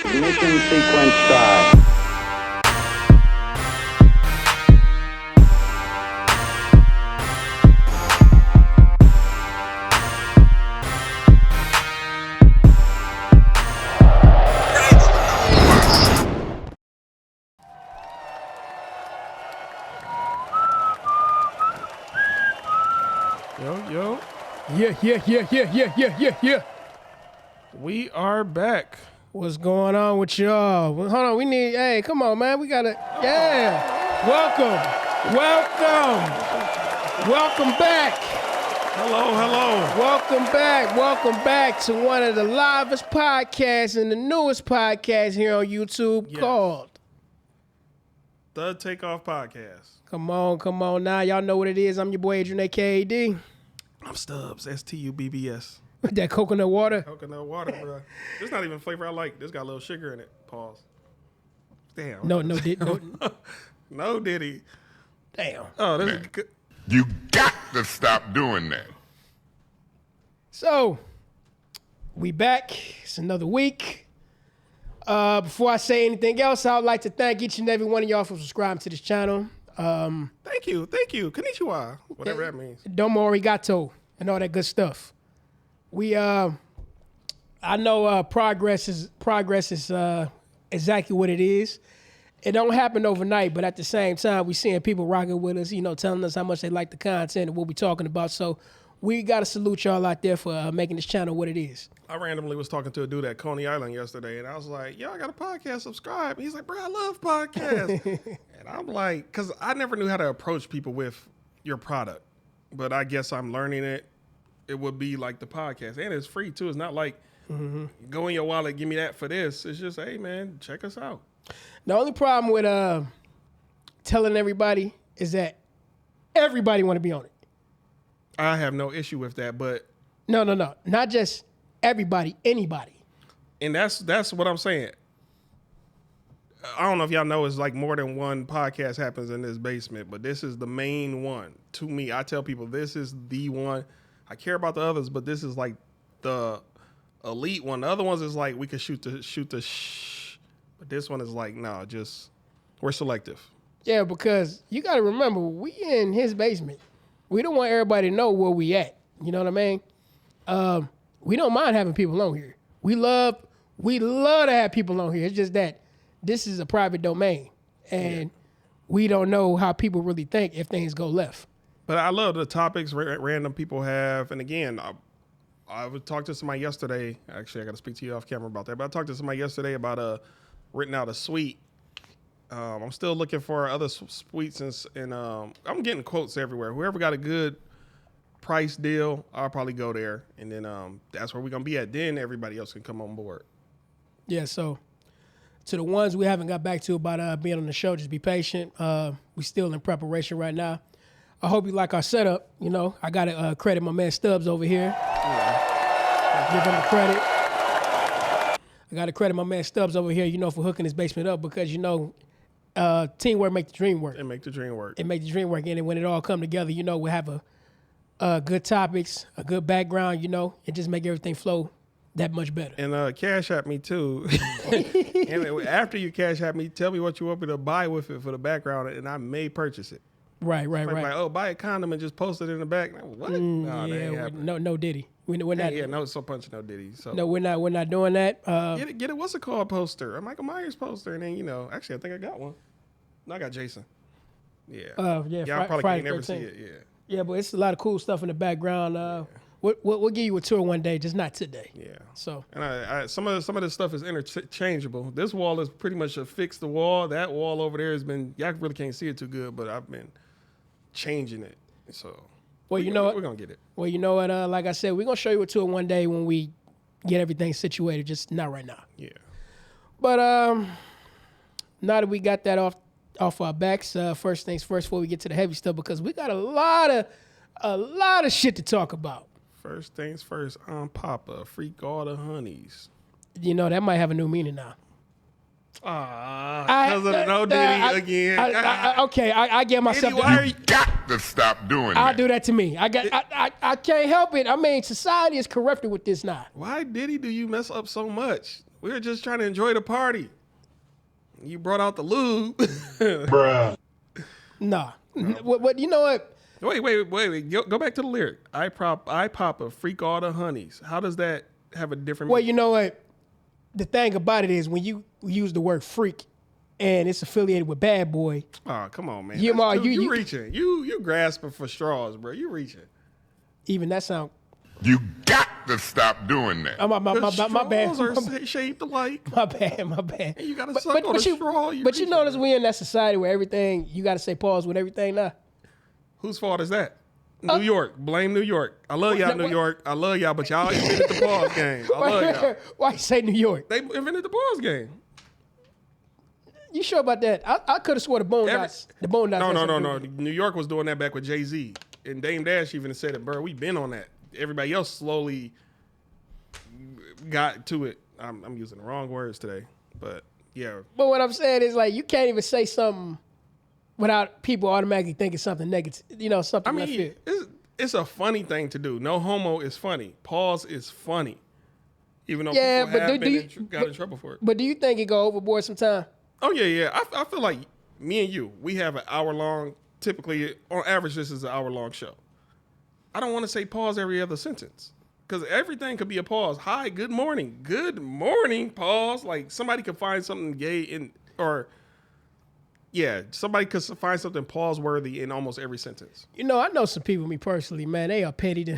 Ignition sequence start. Yo. Yeah. We are back. What's going on with y'all? Well, hold on, hey, come on, man. We gotta, Welcome back. Hello. Welcome back to one of the livest podcasts and the newest podcast here on YouTube called The Takeoff Podcast. Come on now. Y'all know what it is. I'm your boy Adrian, a.k.a. D. I'm Stubbs, Stubbs. With that coconut water. Coconut water, bro. This not even flavor I like. This got a little sugar in it. Pause. Damn. No, No Diddy. Damn. Oh, this is good. You got to stop doing that. So, we back. It's another week. Before I say anything else, I would like to thank each and every one of y'all for subscribing to this channel. Thank you. Konnichiwa. Whatever that means. Domo arigato and all that good stuff. I know progress is exactly what it is. It don't happen overnight, but at the same time, we seeing people rocking with us, telling us how much they like the content and what we talking about. So we got to salute y'all out there for making this channel what it is. I randomly was talking to a dude at Coney Island yesterday, and I was like, yo, I got a podcast, subscribe. And he's like, bro, I love podcasts. And I'm like, because I never knew how to approach people with your product, but I guess I'm learning it. It would be like the podcast, and it's free too. It's not like go in your wallet, give me that for this. It's just, hey man, check us out. The only problem with telling everybody is that everybody want to be on it. I have no issue with that, but No, not just everybody, anybody. and that's what I'm saying. I don't know if y'all know, it's like more than one podcast happens in this basement, but this is the main one. To me, I tell people this is the one. I care about the others, but this is like the elite one. The other ones is like we could shoot the but this one is like no, just we're selective. Yeah, because you got to remember, we in his basement. We don't want everybody to know where we at. You know what I mean? We don't mind having people on here. We love to have people on here. It's just that this is a private domain, and we don't know how people really think if things go left. But I love the topics random people have. And again, I would talk to somebody yesterday. Actually, I got to speak to you off camera about that. But I talked to somebody yesterday about written out a suite. I'm still looking for other suites, and I'm getting quotes everywhere. Whoever got a good price deal, I'll probably go there. And then that's where we're going to be at. Then everybody else can come on board. Yeah, so to the ones we haven't got back to about being on the show, just be patient. We still in preparation right now. I hope you like our setup. I got to credit my man Stubbs over here. Give him the credit. I got to credit my man Stubbs over here, for hooking his basement up because, teamwork make the dream work. And make the dream work. And then when it all come together, we have a good topics, a good background, it just make everything flow that much better. And cash at me too. And after you cash at me, tell me what you want me to buy with it for the background, and I may purchase it. Right. Like, oh, buy a condom and just post it in the back. What? No, that ain't happening. No Diddy. We're not. Yeah, no, so punch no Diddy. So no, we're not doing that. Get it. What's it called? Poster, a Michael Myers poster, and then actually, I think I got one. No, I got Jason. Yeah. Y'all probably Friday can't never 13th. see it. Yeah. Yeah, but it's a lot of cool stuff in the background. We'll give you a tour one day, just not today. Yeah. So. And I some of this stuff is interchangeable. This wall is pretty much fixed the wall. That wall over there has been. Y'all really can't see it too good, but I've been changing it. So. Well, you know what? We're gonna get it. Well, you know what? Like I said, we're gonna show you a tour one day when we get everything situated. Just not right now. Yeah. But now that we got that off our backs, first things first before we get to the heavy stuff, because we got a lot of shit to talk about. First things first. I'm Papa. Freak all the honeys. That might have a new meaning now. Because of the no Diddy again. I get myself. You got to stop doing that. I'll do that to me. I can't help it. I mean, society is corrupted with this now. Why Diddy do you mess up so much? We were just trying to enjoy the party. You brought out the lube. Bruh. Nah. What? You know what? Wait. Go back to the lyric. I pop a freak all the honeys. How does that have a different Well, meaning? you know what? The thing about it is when you use the word freak and it's affiliated with bad boy. Oh, come on, man. You Reaching. You grasping for straws, bro. You reaching. Even that sound. You got to stop doing that. My bad. Straws are shaped alike. My bad. And you got to suck on a straw. But you notice we in that society where everything, you got to say pause with everything now. Whose fault is that? New York. Blame New York. I love y'all, New York. I love y'all, but y'all invented the pause game. I love y'all. Why you say New York? They invented the pause game. You sure about that? I could have swore the Bone Dots. The Bone Dots. No. New York was doing that back with Jay-Z. And Dame Dash even said it, bro. We been on that. Everybody else slowly got to it. I'm using the wrong words today. But, yeah. But what I'm saying is, like, you can't even say something without people automatically thinking something negative. You know, something left field. It's a funny thing to do. No homo is funny. Pause is funny. Even though people have got in trouble for it. But do you think it go overboard sometime? Oh, yeah. I feel like me and you, we have an hour-long, typically, on average, this is an hour-long show. I don't want to say pause every other sentence because everything could be a pause. Hi, good morning. Good morning, pause. Like, somebody could find something gay somebody could find something pause-worthy in almost every sentence. You know, I know some people, me personally, man, they are petty.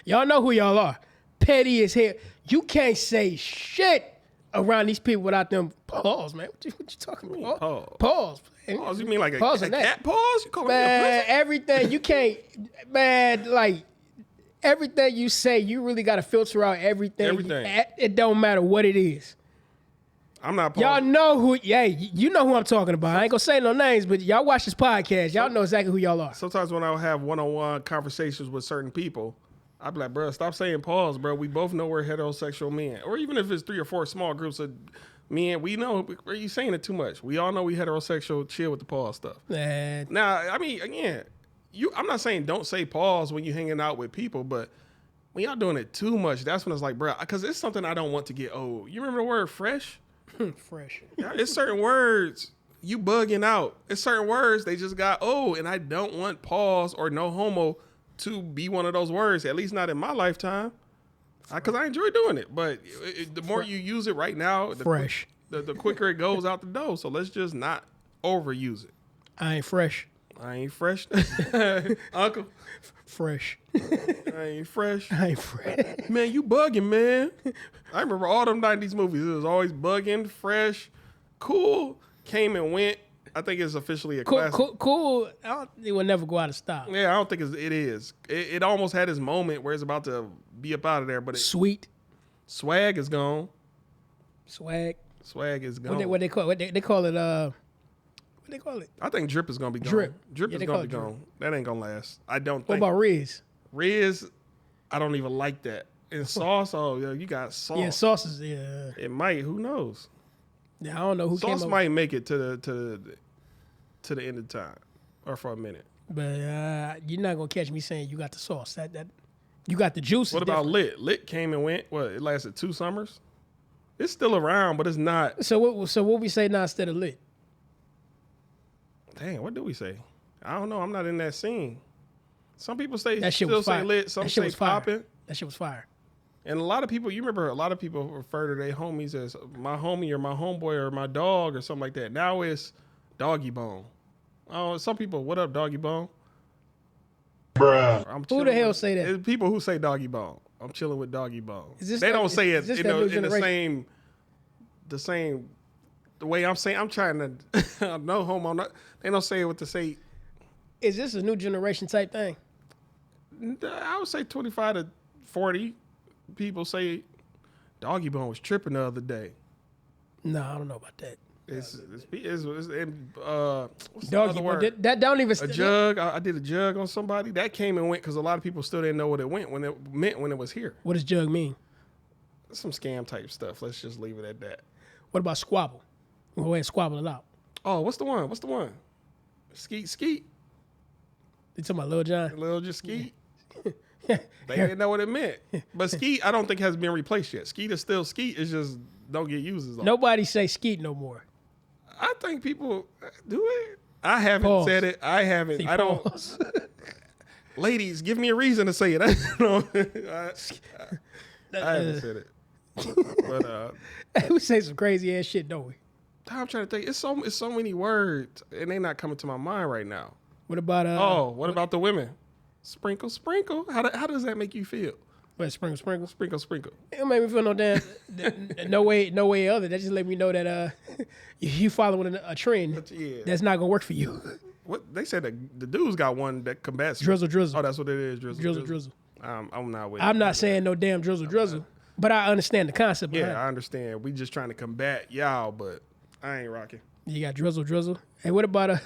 Y'all know who y'all are. Petty as hell. You can't say shit around these people without them pause, man. What you talking about? Pause. Pause? You mean like a pause cat pause? You call man, it everything you can't, man, like, everything you say, you really got to filter out everything. Everything. It don't matter what it is. I'm not pausing. Y'all know who, you know who I'm talking about. I ain't gonna say no names, but y'all watch this podcast. Y'all know exactly who y'all are. Sometimes when I have one-on-one conversations with certain people, I'd be like, bro, stop saying pause, bro. We both know we're heterosexual men. Or even if it's 3 or 4 small groups of men, we know, are you saying it too much? We all know we heterosexual, chill with the pause stuff. Man. Now, I mean, again, I'm not saying don't say pause when you're hanging out with people, but when y'all doing it too much, that's when it's like, bro, because it's something I don't want to get old. You remember the word fresh? Fresh. It's certain words you bugging out. It's certain words they just got old, and I don't want pause or no homo to be one of those words, at least not in my lifetime, because I enjoy doing it. But the more you use it right now, the quicker it goes out the door. So let's just not overuse it. I ain't fresh. I ain't fresh. Uncle. Fresh. I ain't fresh. I ain't fresh. Man, you bugging, man. I remember all them 90s movies. It was always bugging, fresh, cool, came and went. I think it's officially a classic. Cool. It will never go out of style. Yeah, I don't think it is. It almost had its moment where it's about to be up out of there, but Sweet. Swag is gone. Swag is gone. What they call it? They call it. What they call it? I think drip is gonna be gone. Drip is gonna be gone. That ain't gonna last. I don't think. What about Riz? Riz, I don't even like that. And sauce, you got sauce. Yeah, sauces. Yeah. It might. Who knows? Yeah, I don't know who sauce came up. might make it to the end of time, or for a minute. But you're not gonna catch me saying you got the sauce. That you got the juice. What about Lit? Lit came and went. What? It lasted 2 summers. It's still around, but it's not. So what we say now instead of Lit? Dang, what do we say? I don't know. I'm not in that scene. Some people say That shit still was say fire. Lit. Some That shit say was fire. popping. That shit was fire. And a lot of people, you remember, a lot of people refer to their homies as my homie or my homeboy or my dog or something like that. Now it's Doggy Bone. Oh, some people, what up, Doggy Bone? Bruh. Who the hell say that? It's people who say Doggy Bone. I'm chilling with Doggy Bone. They don't say it in the the way I'm saying. I'm trying to, no homo. They don't say it with the say. Is this a new generation type thing? I would say 25 to 40 people say Doggy Bone was tripping the other day. No, I don't know about that. What's the Doggy other word? that don't even A jug. I did a jug on somebody. That came and went because a lot of people still didn't know what it meant when it was here. What does jug mean? Some scam type stuff. Let's just leave it at that. What about squabble? We'll go ahead and squabble it out. Oh, what's the one? Skeet. You talking about Lil Jon? Lil just Skeet. They didn't know what it meant. But skeet, I don't think has been replaced yet. Skeet is still skeet. It's just don't get used as often. Nobody say skeet no more. I think people do it. I haven't Pause. said it. I haven't. See, I don't. pause. Ladies, give me a reason to say it. I haven't said it. But We say some crazy ass shit, don't we? I'm trying to think. It's so many words, and they're not coming to my mind right now. What about What about the women? Sprinkle, sprinkle. How does that make you feel? what, sprinkle? Sprinkle, sprinkle. It don't make me feel no damn no way other. That just let me know that you following a trend Yeah. that's not gonna work for you. What they said the dudes got one that combats Drizzle. Oh, that's what it is. Drizzle. I'm not with. I'm not saying no damn drizzle, but I understand the concept. Yeah, behind it. I understand. We just trying to combat y'all, but I ain't rocking. You got drizzle. Hey, what about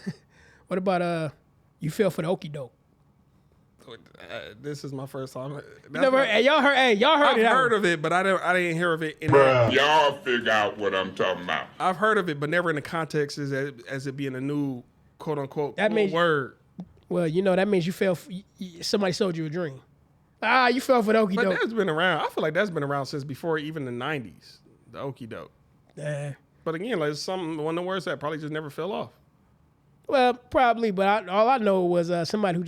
you fell for the okie doke? This is my first time. Y'all heard I've it. heard of it, but I didn't hear of it. Y'all figure out what I'm talking about. I've heard of it, but never in the context as it being a new quote unquote That cool means- word. Well, that means you fell. Somebody sold you a dream. You fell for the okie But doke. that's been around. I feel like that's been around since before even the '90s. The okie doke. But again, like one of the words that probably just never fell off. Well, probably, but all I know was somebody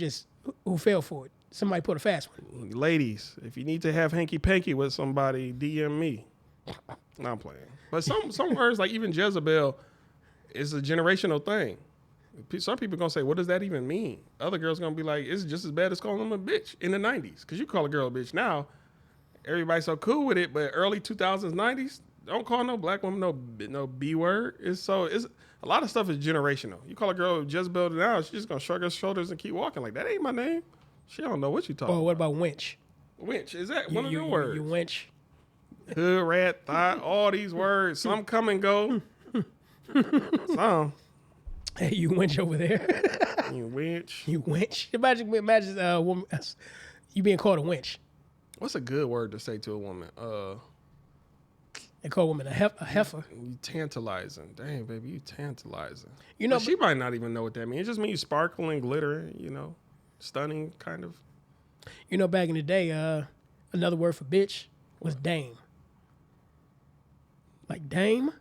who fell for it. Somebody put a fast one. Ladies, if you need to have hanky panky with somebody, DM me. No, I'm playing. But some words like even Jezebel is a generational thing. Some people gonna say, "What does that even mean?" Other girls gonna be like, "It's just as bad as calling them a bitch in the '90s." Because you call a girl a bitch now, everybody's so cool with it. But early 2000s, '90s, don't call no black woman no B word. It's a lot of stuff is generational. You call a girl Jezebel now, she's just gonna shrug her shoulders and keep walking like that ain't my name. She don't know what you talking. Oh, what about winch? Winch, is that one of your words? You winch. Hood, rat, thigh, all these words. Some come and go. Some. Hey, you winch over there. You winch. You winch. Imagine a woman, you being called a winch. What's a good word to say to a woman? They call women a heifer. You tantalizing. Dang, baby, you tantalizing. You know, But she might not even know what that means. It just means sparkling, glittering, stunning, kind of. Back in the day, another word for bitch was dame. Like dame?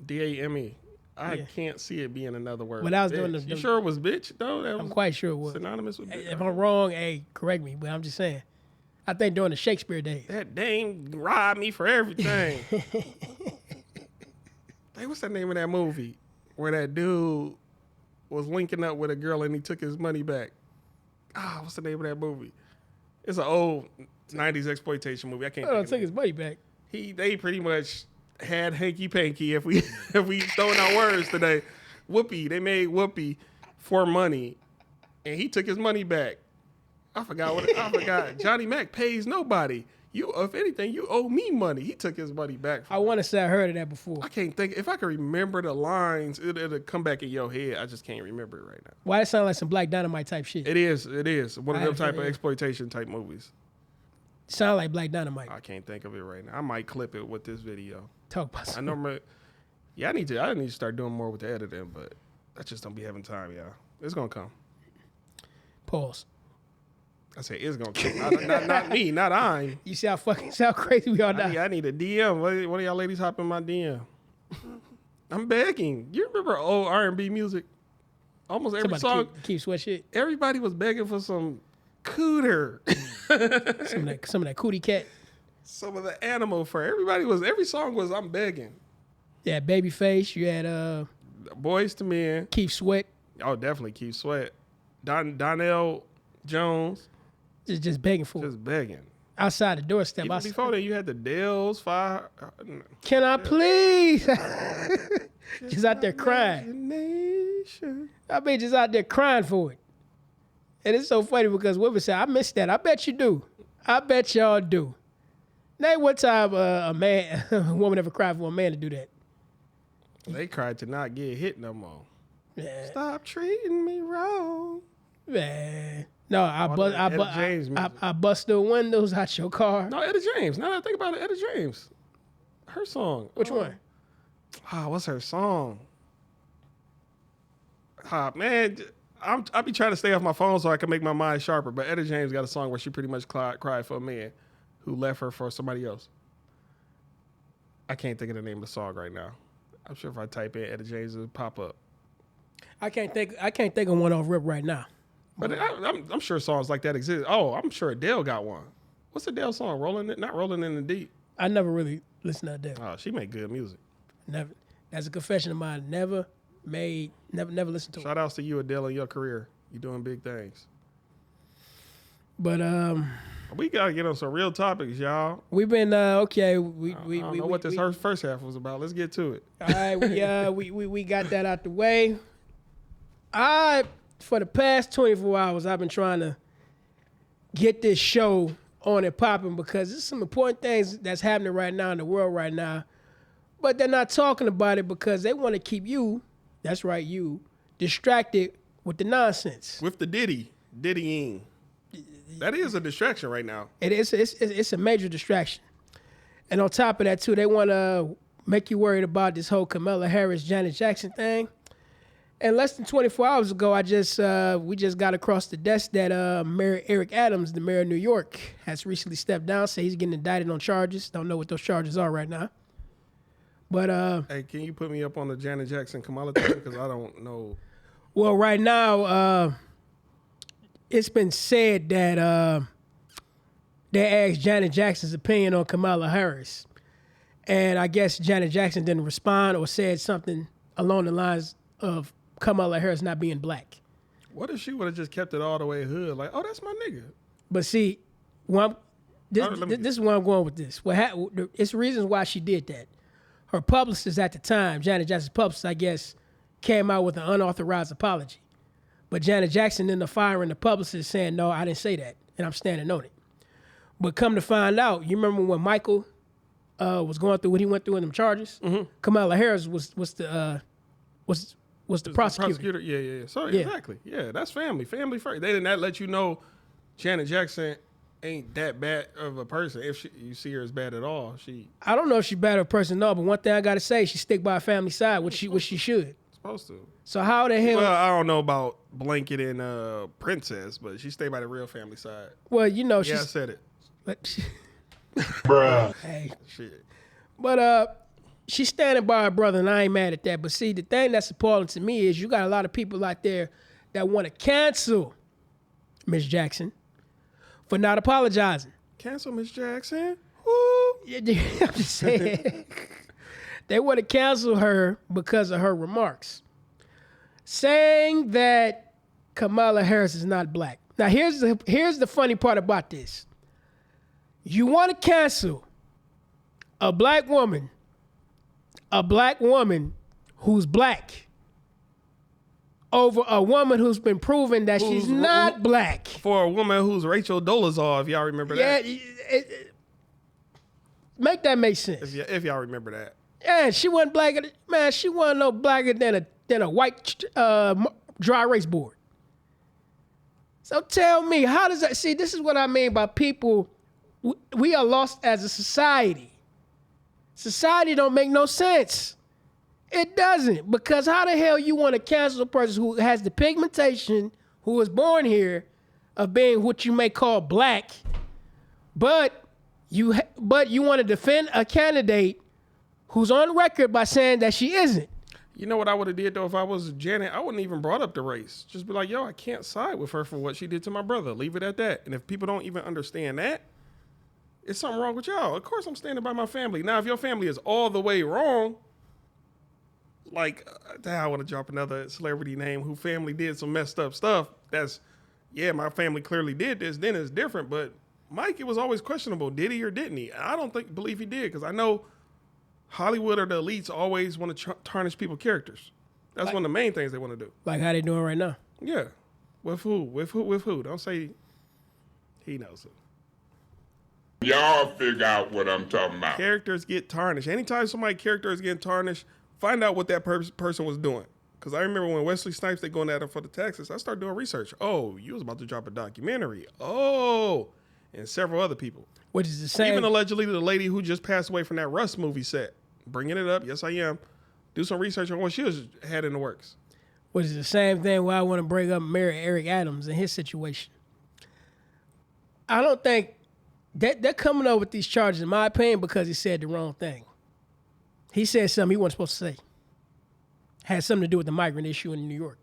DAME. I can't see it being another word. But I was bitch. doing the- You sure it was bitch, though? That was I'm quite sure it was. synonymous with bitch. If I'm wrong, hey, correct me. But I'm just saying. I think during the Shakespeare days. That dame robbed me for everything. Hey, what's the name of that movie where that dude was linking up with a girl and he took his money back? What's the name of that movie? It's an old '90s exploitation movie. I can't. I think took of his money back. They pretty much had hanky panky. If we throwing out words today, Whoopi. They made Whoopi for money, and he took his money back. I forgot. Johnny Mac pays nobody. You, if anything, you owe me money. He took his money back. I want to say I heard of that before. I can't think. If I could remember the lines, it'll come back in your head. I just can't remember it right now. Why it sound like some Black Dynamite type shit? It is. One of them type of yeah. exploitation type movies. Sound like Black Dynamite. I can't think of it right now. I might clip it with this video. Talk about I some. normally, I need to start doing more with the editing, but I just don't be having time, y'all. It's gonna come. Pause. I say it's gonna come. not me, not I. You see how crazy we are now? I need a DM. One of y'all ladies hop in my DM. I'm begging. You remember old R&B music? Almost every Somebody song. keep sweat shit. Everybody was begging for some cooter. Some of that cootie cat. Some of the animal fur. Every song was I'm begging. Yeah, Babyface. You had Boys to Men. Keith Sweat. Oh, definitely Keith Sweat. Donnell Jones. Just begging for it. Just begging. Outside the doorstep. Even before that, you had the Dells, Fire. Can I please? Just out there crying. Imagination. I mean, just out there crying for it. And it's so funny because women say, I miss that. I bet you do. I bet y'all do. Name what time a woman ever cried for a man to do that. They cried to not get hit no more. Yeah. Stop treating me wrong. Man. No, I Etta bust the windows out your car. No, Etta James. Now that I think about it, Etta James. Her song. Which one? What's her song? Man, I be trying to stay off my phone so I can make my mind sharper. But Etta James got a song where she pretty much cried for a man who left her for somebody else. I can't think of the name of the song right now. I'm sure if I type in Etta James, it'll pop up. I can't think of one off rip right now. But I'm sure songs like that exist. Oh, I'm sure Adele got one. What's Adele's song? Not Rolling in the Deep. I never really listened to Adele. Oh, she make good music. Never. That's a confession of mine. Never listened to it. Shout outs to you, Adele, in your career. You're doing big things. But we gotta get on some real topics, y'all. we've been okay. I don't know what this first half was about. Let's get to it. All right, we got that out the way. For the past 24 hours, I've been trying to get this show on and popping because there's some important things that's happening right now in the world right now, but they're not talking about it because they want to keep that's right, you, distracted with the nonsense. With the diddying. That is a distraction right now. It's a major distraction. And on top of that, too, they want to make you worried about this whole Kamala Harris, Janet Jackson thing. And less than 24 hours ago, we just got across the desk that Mayor Eric Adams, the mayor of New York, has recently stepped down. So he's getting indicted on charges. Don't know what those charges are right now. But hey, can you put me up on the Janet Jackson Kamala thing? Because I don't know. Well, right now, it's been said that they asked Janet Jackson's opinion on Kamala Harris. And I guess Janet Jackson didn't respond or said something along the lines of Kamala Harris not being black. What if she would have just kept it all the way hood? Like, oh, that's my nigga. But see, this is where I'm going with this. It's reasons why she did that. Her publicist at the time, Janet Jackson's publicist, I guess, came out with an unauthorized apology. But Janet Jackson ended up firing the publicist saying, no, I didn't say that, and I'm standing on it. But come to find out, you remember when Michael was going through what he went through in them charges? Mm-hmm. Kamala Harris was the prosecutor. Yeah. So exactly. Yeah, that's family first. They did not let you know Janet Jackson ain't that bad of a person. If you see her as bad at all, I don't know if she's bad of a person, no. But one thing I gotta say, she stick by her family side, which she should. Supposed to. So how the hell? Well, I don't know about Blanket and Princess, but she stayed by the real family side. Well, you know, I said it. Bruh. Hey. Shit. But she's standing by her brother, and I ain't mad at that. But see, the thing that's appalling to me is you got a lot of people out there that want to cancel Miss Jackson for not apologizing. Cancel Miss Jackson? Woo. Yeah, I'm just saying. They want to cancel her because of her remarks, saying that Kamala Harris is not black. Now, here's the funny part about this. You want to cancel a black woman who's black over a woman who's been proven that she's not black. For a woman who's Rachel Dolezal, if y'all remember that. Yeah, make that make sense. If y'all remember that. Yeah, she wasn't blacker. Man, she wasn't no blacker than a white dry erase board. So tell me, how does that... See, this is what I mean by people... We are lost as a society. Society don't make no sense. It doesn't. Because how the hell you want to cancel a person who has the pigmentation, who was born here, of being what you may call black, but you want to defend a candidate who's on record by saying that she isn't. You know what I would have did, though, if I was Janet? I wouldn't even brought up the race. Just be like, yo, I can't side with her for what she did to my brother. Leave it at that. And if people don't even understand that, it's something wrong with y'all. Of course I'm standing by my family. Now, if your family is all the way wrong, like, I want to drop another celebrity name who family did some messed up stuff. That's, yeah, my family clearly did this. Then it's different. But Mike, it was always questionable. Did he or didn't he? I don't believe he did, because I know Hollywood or the elites always want to tarnish people's characters. That's one of the main things they want to do. Like how they doing right now. Yeah. With who? With who? Don't say he knows who. Y'all figure out what I'm talking about. Characters get tarnished. Anytime somebody's character is getting tarnished, find out what that person was doing. Because I remember when Wesley Snipes, they going at him for the taxes, I started doing research. Oh, you was about to drop a documentary. Oh, and several other people. Which is the same. Even allegedly the lady who just passed away from that Rust movie set. Bringing it up. Yes, I am. Do some research on what she had in the works. Which is the same thing where I want to bring up Mayor Eric Adams and his situation. I don't think they're coming up with these charges, in my opinion, because he said the wrong thing. He said something he wasn't supposed to say. Had something to do with the migrant issue in New York.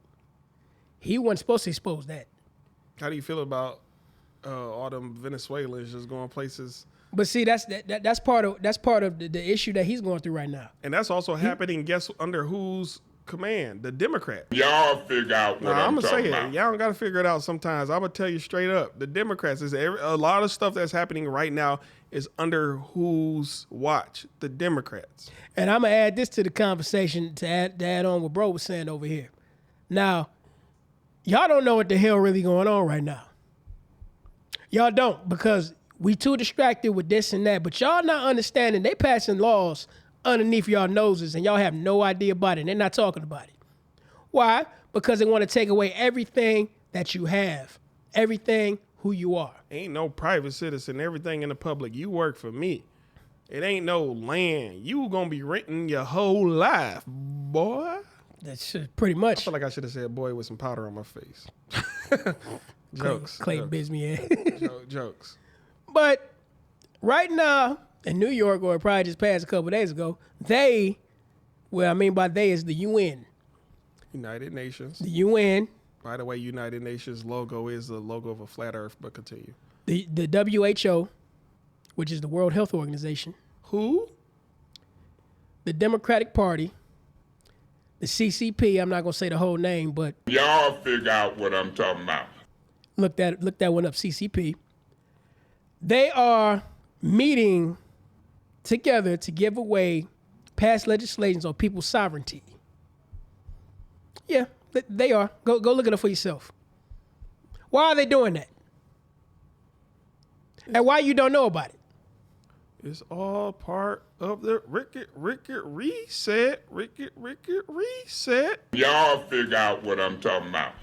He wasn't supposed to expose that. How do you feel about all them Venezuelans just going places? But see, that's part of the issue that he's going through right now. And that's also happening. Guess under whose command? The Democrats. Y'all figure out what I'm gonna talking say about. it. Y'all don't gotta figure it out sometimes. I'm gonna tell you straight up. The Democrats is a lot of stuff that's happening right now is under whose watch? The Democrats. And I'm gonna add this to the conversation to add on what bro was saying over here. Now, y'all don't know what the hell really going on right now. Y'all don't, because we too distracted with this and that. But y'all not understanding they passing laws underneath y'all noses and y'all have no idea about it. They're not talking about it. Why? Because they want to take away everything that you have, everything who you are. Ain't no private citizen. Everything in the public. You work for me. It ain't no land. You gonna be renting your whole life, boy. That's pretty much. I feel like I should have said boy with some powder on my face. Jokes. Clayton Bismuth. Jokes. But right now in New York, or it probably just passed a couple of days ago, what I mean by they is the UN. United Nations. The UN. By the way, United Nations logo is the logo of a flat earth, but continue. The WHO, which is the World Health Organization. Who? The Democratic Party. The CCP, I'm not going to say the whole name, but Y'all figure out what I'm talking about. look that one up, CCP. They are meeting together to give away past legislations on people's sovereignty. Yeah, they are. Go look it up for yourself. Why are they doing that? And why you don't know about it? It's all part of the Ricket reset. Ricket reset. Y'all figure out what I'm talking about.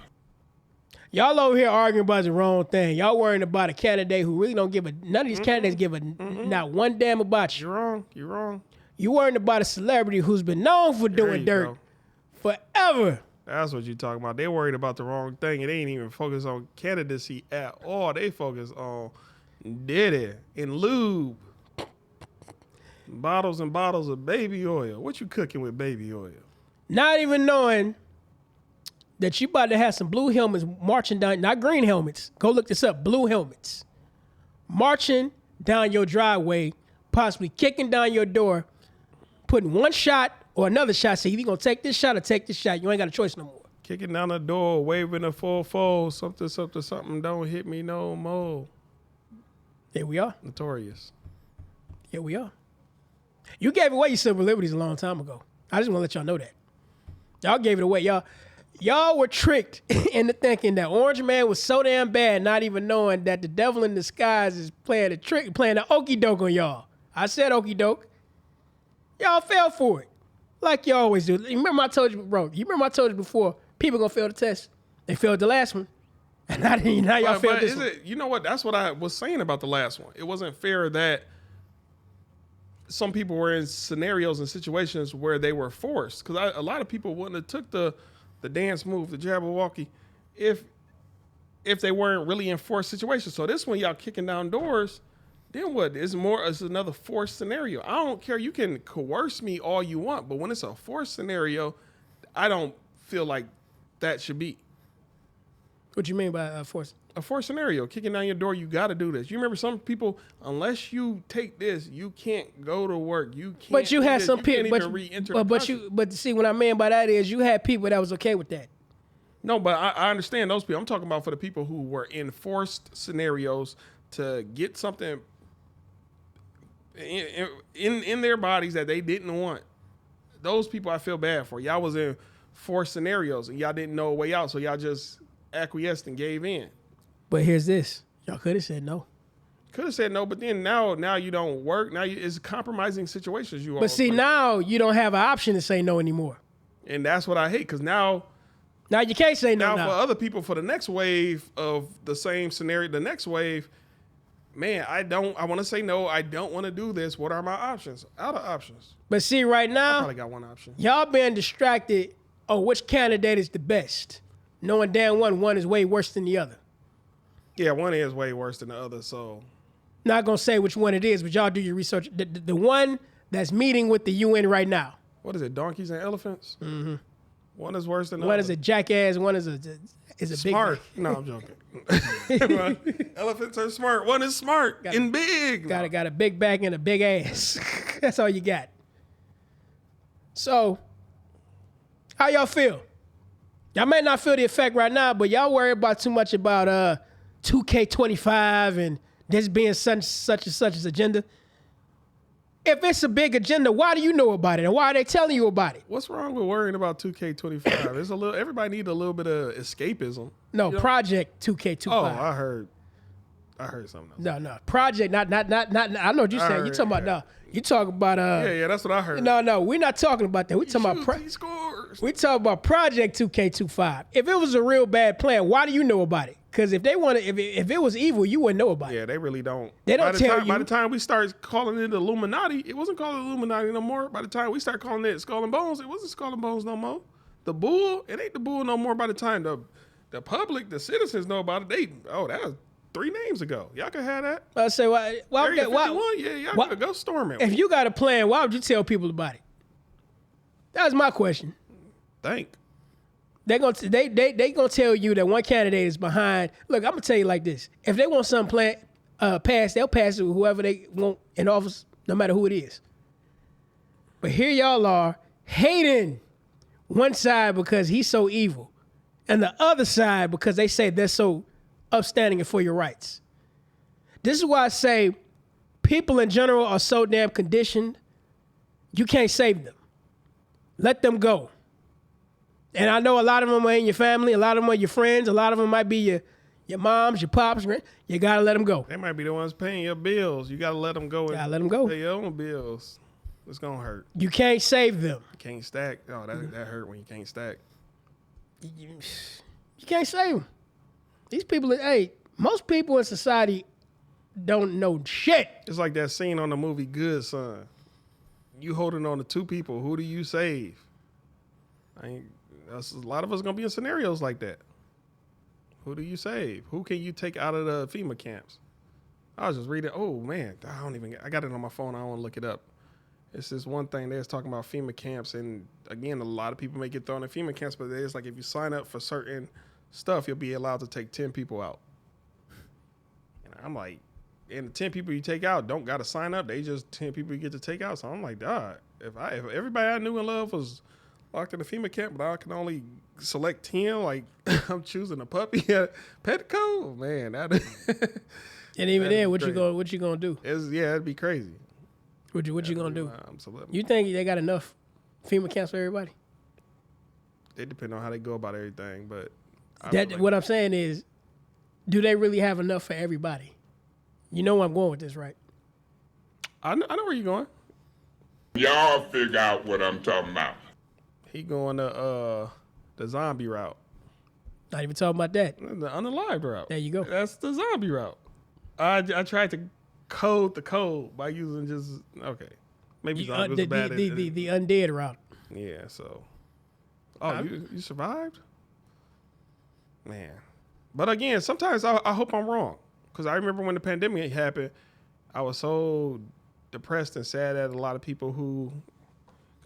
Y'all over here arguing about the wrong thing. Y'all worrying about a candidate who really don't give a. None of these candidates give a not one damn about you. You're wrong. You worrying about a celebrity who's been known for There doing you dirt go. forever. That's what you talking about. They worried about the wrong thing. It ain't even focused on candidacy at all. They focus on Diddy and lube. Bottles and bottles of baby oil. What you cooking with baby oil? Not even knowing that you about to have some blue helmets marching down, not green helmets. Go look this up. Blue helmets. Marching down your driveway, possibly kicking down your door, putting one shot or another shot. Say, you're going to take this shot or take this shot. You ain't got a choice no more. Kicking down the door, waving a full fold. Something. Don't hit me no more. Here we are. Notorious. Here we are. You gave away your civil liberties a long time ago. I just want to let y'all know that. Y'all gave it away. Y'all were tricked into thinking that Orange Man was so damn bad, not even knowing that the devil in disguise is playing a trick, playing an okie doke on y'all. I said okie doke. Y'all fell for it. Like you always do. You remember I told you, bro, before, people gonna fail the test. They failed the last one. And now y'all failed this one. You know what? That's what I was saying about the last one. It wasn't fair that some people were in scenarios and situations where they were forced. Because a lot of people wouldn't have took the dance move, the Jabberwocky, if they weren't really in forced situations. So this one, y'all kicking down doors, then what? It's another forced scenario. I don't care. You can coerce me all you want, but when it's a forced scenario, I don't feel like that should be. What you mean by forced? A forced scenario, kicking down your door, you got to do this. You remember some people, unless you take this, you can't go to work. You can't. But you had some people, but see, what I mean by that is you had people that was okay with that. No, but I understand those people. I'm talking about for the people who were in forced scenarios to get something in their bodies that they didn't want. Those people I feel bad for. Y'all was in forced scenarios and y'all didn't know a way out, so y'all just acquiesced and gave in. But here's this. Y'all could have said no. Could have said no, but then now you don't work. Now it's compromising situations you are. But see, now you don't have an option to say no anymore. And that's what I hate, because now you can't say no. Now for other people, for the next wave of the same scenario, the next wave, man, I want to say no. I don't want to do this. What are my options? Out of options. But see, right I now, probably got one option. y'all been distracted oh, which candidate is the best, knowing damn one is way worse than the other. Yeah, one is way worse than the other, so. Not going to say which one it is, but y'all do your research. The one that's meeting with the UN right now. What is it, donkeys and elephants? Mm-hmm. One is worse than the one other. Is a jackass, one is a smart. Big No, I'm joking. Elephants are smart. One is smart and big. Got a big back and a big ass. That's all you got. So, how y'all feel? Y'all may not feel the effect right now, but y'all worry about too much about 2K25 and this being such and such agenda. If it's a big agenda, why do you know about it? And why are they telling you about it? What's wrong with worrying about 2K25? It's a little. Everybody need a little bit of escapism. No, Project 2K25. Oh, I heard something else. No. Project, not. I know what you're saying. You talking about no. You talking about Yeah, that's what I heard. No, we're not talking about that. We talking about scores. We talking about Project 2K25. If it was a real bad plan, why do you know about it? Because if they want to, if it was evil, you wouldn't know about it. Yeah, they really don't. They don't tell you. By the time we start calling it Illuminati, it wasn't called Illuminati no more. By the time we start calling it Skull and Bones, it wasn't Skull and Bones no more. The bull, it ain't the bull no more. By the time the public, the citizens know about it, that was 3 names ago. Y'all can have that. I say why? Yeah, y'all can go storm it. If you got a plan, why would you tell people about it? That's my question. They gonna tell you that one candidate is behind. Look, I'm gonna tell you like this: if they want something passed, they'll pass it with whoever they want in office, no matter who it is. But here y'all are hating one side because he's so evil, and the other side because they say they're so upstanding and for your rights. This is why I say people in general are so damn conditioned. You can't save them. Let them go. And I know a lot of them are in your family, a lot of them are your friends, a lot of them might be your moms, your pops. You got to let them go. They might be the ones paying your bills. You got to let them go. Got to let them go. Pay your own bills. It's going to hurt. You can't save them. You can't stack. Oh, that hurt when you can't stack. You can't save them. These people, most people in society don't know shit. It's like that scene on the movie Good Son. You holding on to 2 people. Who do you save? A lot of us going to be in scenarios like that. Who do you save? Who can you take out of the FEMA camps? I was just reading. Oh, man. I got it on my phone. I don't want to look it up. It's this one thing they was talking about FEMA camps. And, again, a lot of people may get thrown in FEMA camps. But it's like if you sign up for certain stuff, you'll be allowed to take 10 people out. And I'm like, and the 10 people you take out don't got to sign up. They just 10 people you get to take out. So I'm like, dog, if everybody I knew and loved was locked in a FEMA camp, but I can only select 10, like I'm choosing a puppy at Petco, man. That and even then, what you gonna do? It'd be crazy. What you gonna do? You think they got enough FEMA camps for everybody? It depends on how they go about everything, but what I'm saying is, do they really have enough for everybody? You know where I'm going with this, right? I know where you're going. Y'all figure out what I'm talking about. He going to the zombie route. Not even talking about that. The unalived route. There you go. That's the zombie route. I tried to code the code by using maybe zombies are bad. The undead route. Yeah. So. Oh, you survived, man. But again, sometimes I hope I'm wrong, because I remember when the pandemic happened, I was so depressed and sad at a lot of people who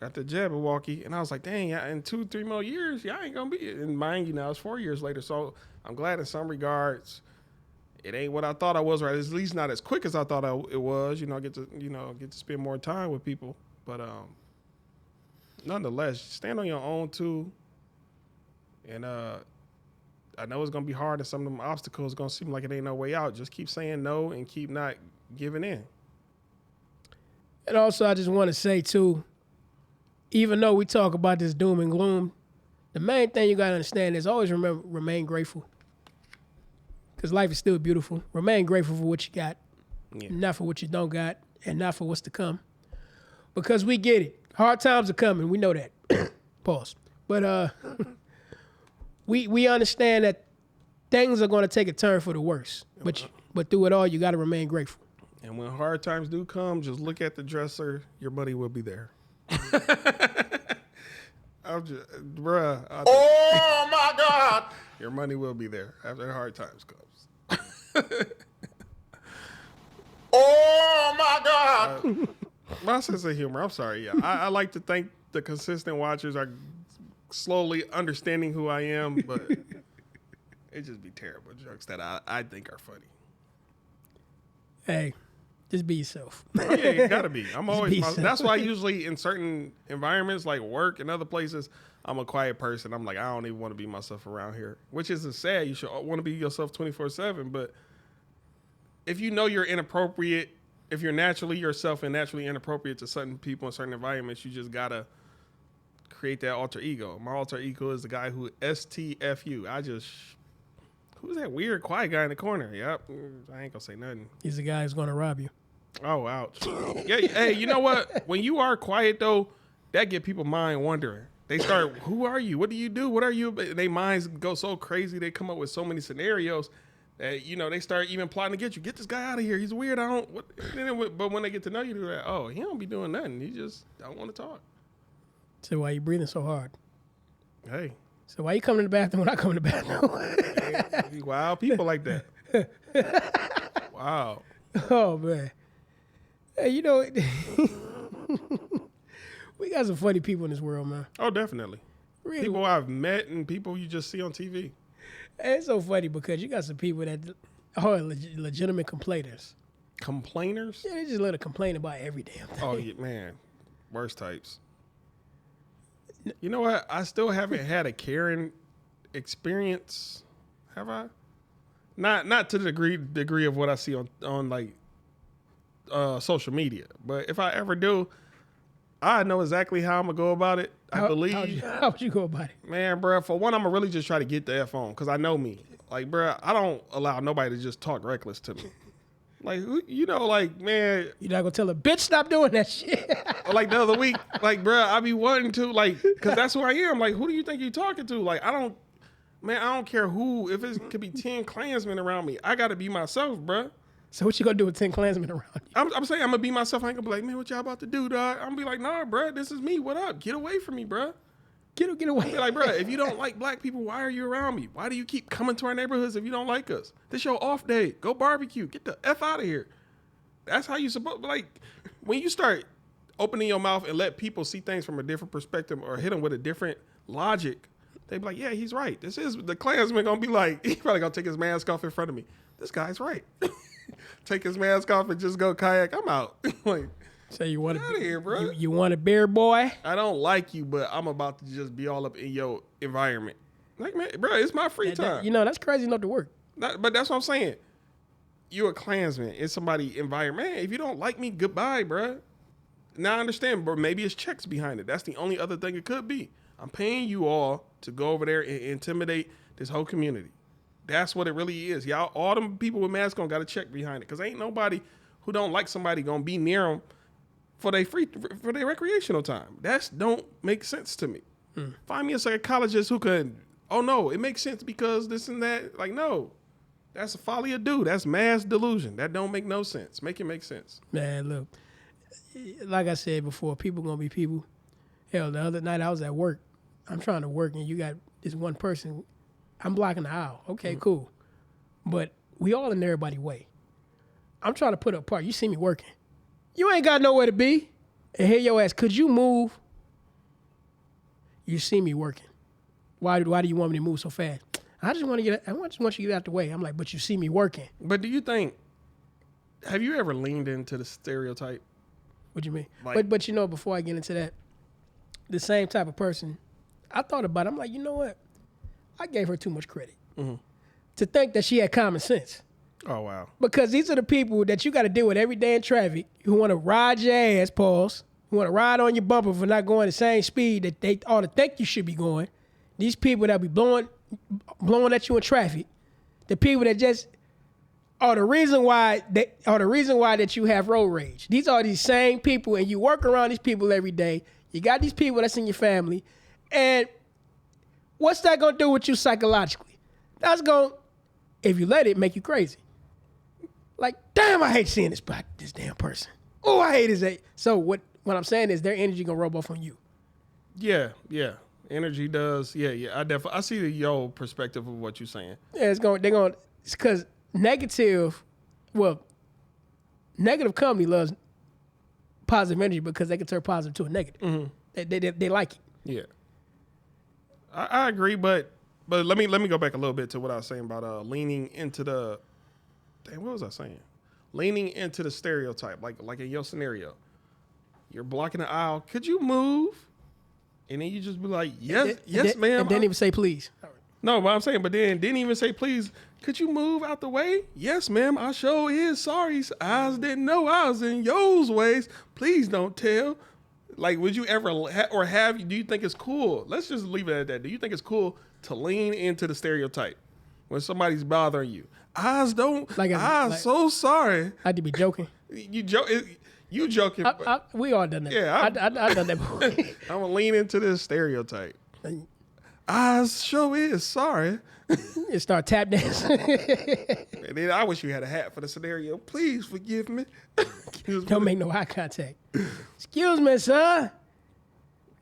got the Jabberwocky, and I was like, dang, in 2-3 more years, y'all ain't gonna be. And mind you, now it's 4 years later, so I'm glad in some regards it ain't what I thought I was, right? It's at least not as quick as I thought it was. I get to spend more time with people, but nonetheless, stand on your own too. And I know it's gonna be hard, and some of them obstacles gonna seem like it ain't no way out. Just keep saying no and keep not giving in. And also, I just want to say too, even though we talk about this doom and gloom, the main thing you got to understand is always remain grateful. Because life is still beautiful. Remain grateful for what you got, not for what you don't got, and not for what's to come. Because we get it. Hard times are coming. We know that. Pause. But we understand that things are going to take a turn for the worse. But through it all, you got to remain grateful. And when hard times do come, just look at the dresser. Your money will be there. I'm just, bruh. Oh my God! Your money will be there after the hard times comes. Oh my God! My sense of humor. I'm sorry. Yeah, I like to think the consistent watchers are slowly understanding who I am, but it just be terrible jokes that I think are funny. Hey, just be yourself. Oh, yeah, you gotta be. I'm always. be yourself. That's why usually in certain environments like work and other places, I'm a quiet person. I'm like, I don't even want to be myself around here, which isn't sad. You should want to be yourself 24/7. But if you know you're inappropriate, if you're naturally yourself and naturally inappropriate to certain people in certain environments, you just gotta create that alter ego. My alter ego is the guy who STFU. Who's that weird quiet guy in the corner? Yep, I ain't gonna say nothing. He's the guy who's going to rob you. Oh, ouch. Yeah, hey, you know what? When you are quiet, though, that get people mind wondering. They start, who are you? What do you do? What are you? Their minds go so crazy. They come up with so many scenarios that, they start even plotting to get you. Get this guy out of here. He's weird. But when they get to know you, they're like, oh, he don't be doing nothing. He just don't want to talk. So why you breathing so hard? Hey. So why you coming to the bathroom when I come to the bathroom? Hey, wow, people like that. Wow. Oh, man. Hey, we got some funny people in this world, man. Oh, definitely. Really. People I've met and people you just see on TV. Hey, it's so funny because you got some people that are legitimate complainers. Complainers? Yeah, they just let her complain about every damn thing. Oh, yeah, man. Worst types. You know what? I still haven't had a Karen experience. Have I? Not to the degree of what I see on like social media. But if I ever do, I know exactly how I'm gonna go about it. How would you go about it? Man, bro, for one, I'm gonna really just try to get the F on because I know me. Like, bro, I don't allow nobody to just talk reckless to me. Like, man. You're not gonna tell a bitch stop doing that shit. Like the other week, like, bro, I be wanting to, like, because that's who I am. Like, who do you think you're talking to? Like, I don't care who. If it could be 10 Klansmen around me, I gotta be myself, bro. So what you gonna do with 10 Klansmen around you? I'm saying I'm gonna be myself. I ain't gonna be like, man, what y'all about to do, dog? I'm gonna be like, nah, bro, this is me. What up? Get away from me, bro. Get away. Be like, bro, if you don't like black people, why are you around me? Why do you keep coming to our neighborhoods if you don't like us? This your off day. Go barbecue. Get the F out of here. That's how you supposed, like, when you start opening your mouth and let people see things from a different perspective or hit them with a different logic, they be like, yeah, he's right. The Klansman gonna be like, he probably gonna take his mask off in front of me. This guy's right. Take his mask off and just go kayak. I'm out. Like, so you want out of here, bro. You want a bear boy? I don't like you, but I'm about to just be all up in your environment. Like, man, bro, it's my free time. That's crazy enough to work. But that's what I'm saying. You a Klansman. It's somebody environment. Man, if you don't like me, goodbye, bro. Now I understand, but maybe it's checks behind it. That's the only other thing it could be. I'm paying you all to go over there and intimidate this whole community. That's what it really is. Y'all, all them people with masks on got a check behind it. Because ain't nobody who don't like somebody going to be near them for their recreational time. That don't make sense to me. Find me a psychologist who could, oh no, it makes sense because this and that. Like, no. That's a folly of do. That's mass delusion. That don't make no sense. Make it make sense. Man, look, like I said before, people gonna be people. Hell, the other night I was at work. I'm trying to work, and you got this one person. I'm blocking the aisle. Okay, cool. But we all in everybody's way. I'm trying to put up a part. You see me working. You ain't got nowhere to be. And here your ass, could you move? You see me working. Why do you want me to move so fast? I just want you to get out the way. I'm like, but you see me working. But do you think, have you ever leaned into the stereotype? What do you mean? Like, but before I get into that, the same type of person, I thought about it. I'm like, you know what? I gave her too much credit to think that she had common sense. Oh, wow. Because these are the people that you got to deal with every day in traffic who want to ride your ass, pause, who want to ride on your bumper for not going the same speed that they ought to think you should be going. These people that be blowing at you in traffic, the people that just are the reason why that you have road rage. These are these same people, and you work around these people every day. You got these people that's in your family, and what's that gonna do with you psychologically? That's gonna, if you let it, make you crazy. Like, damn, I hate seeing this damn person. Oh, I hate his. So what I'm saying is their energy gonna rub off on you. Yeah. Energy does. Yeah. I see your perspective of what you're saying. Yeah, it's because negative company loves positive energy because they can turn positive to a negative. Mm-hmm. They like it. Yeah. I agree, but let me go back a little bit to what I was saying about leaning into the. Dang, what was I saying? Leaning into the stereotype, like in your scenario, you're blocking the aisle. Could you move? And then you just be like, yes, ma'am. And didn't even say please. No, but I'm saying, but then didn't even say please. Could you move out the way? Yes, ma'am. I sure is sorry. I didn't know I was in yours ways. Please don't tell. Like, would you ever do you think it's cool? Let's just leave it at that. Do you think it's cool to lean into the stereotype when somebody's bothering you? So sorry. I had to be joking. You joking. We all done that. Yeah. I done that before. I'm going to lean into this stereotype. I sure is sorry. And start tap dancing. And then I wish you had a hat for the scenario. Please forgive me. Don't make no eye contact. Excuse me, sir.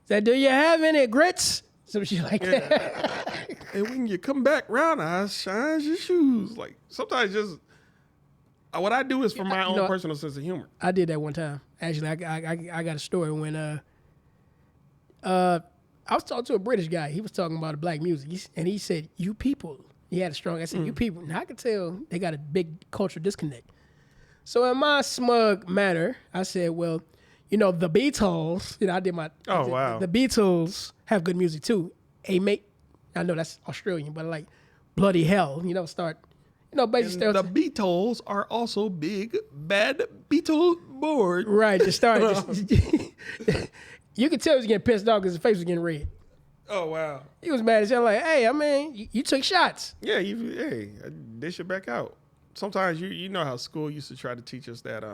Do you have any grits? Some shit like that. And when you come back round, I shine your shoes. Like, sometimes just what I do is for my own personal sense of humor. I did that one time. Actually, I got a story when I was talking to a British guy. He was talking about black music, and he said, "You people." He had a strong. I said, "You people." Now I could tell they got a big cultural disconnect. So in my smug manner, I said, "Well, the Beatles." I did my. Oh wow. The Beatles have good music too. Hey mate, I know that's Australian, but like, bloody hell, start. Basically, the Beatles are also big bad Beetle board. Right. To start. You could tell he was getting pissed off because his face was getting red. Oh, wow. He was mad as hell. Like, hey, I mean, you took shots. Yeah, dish it back out. Sometimes you know how school used to try to teach us that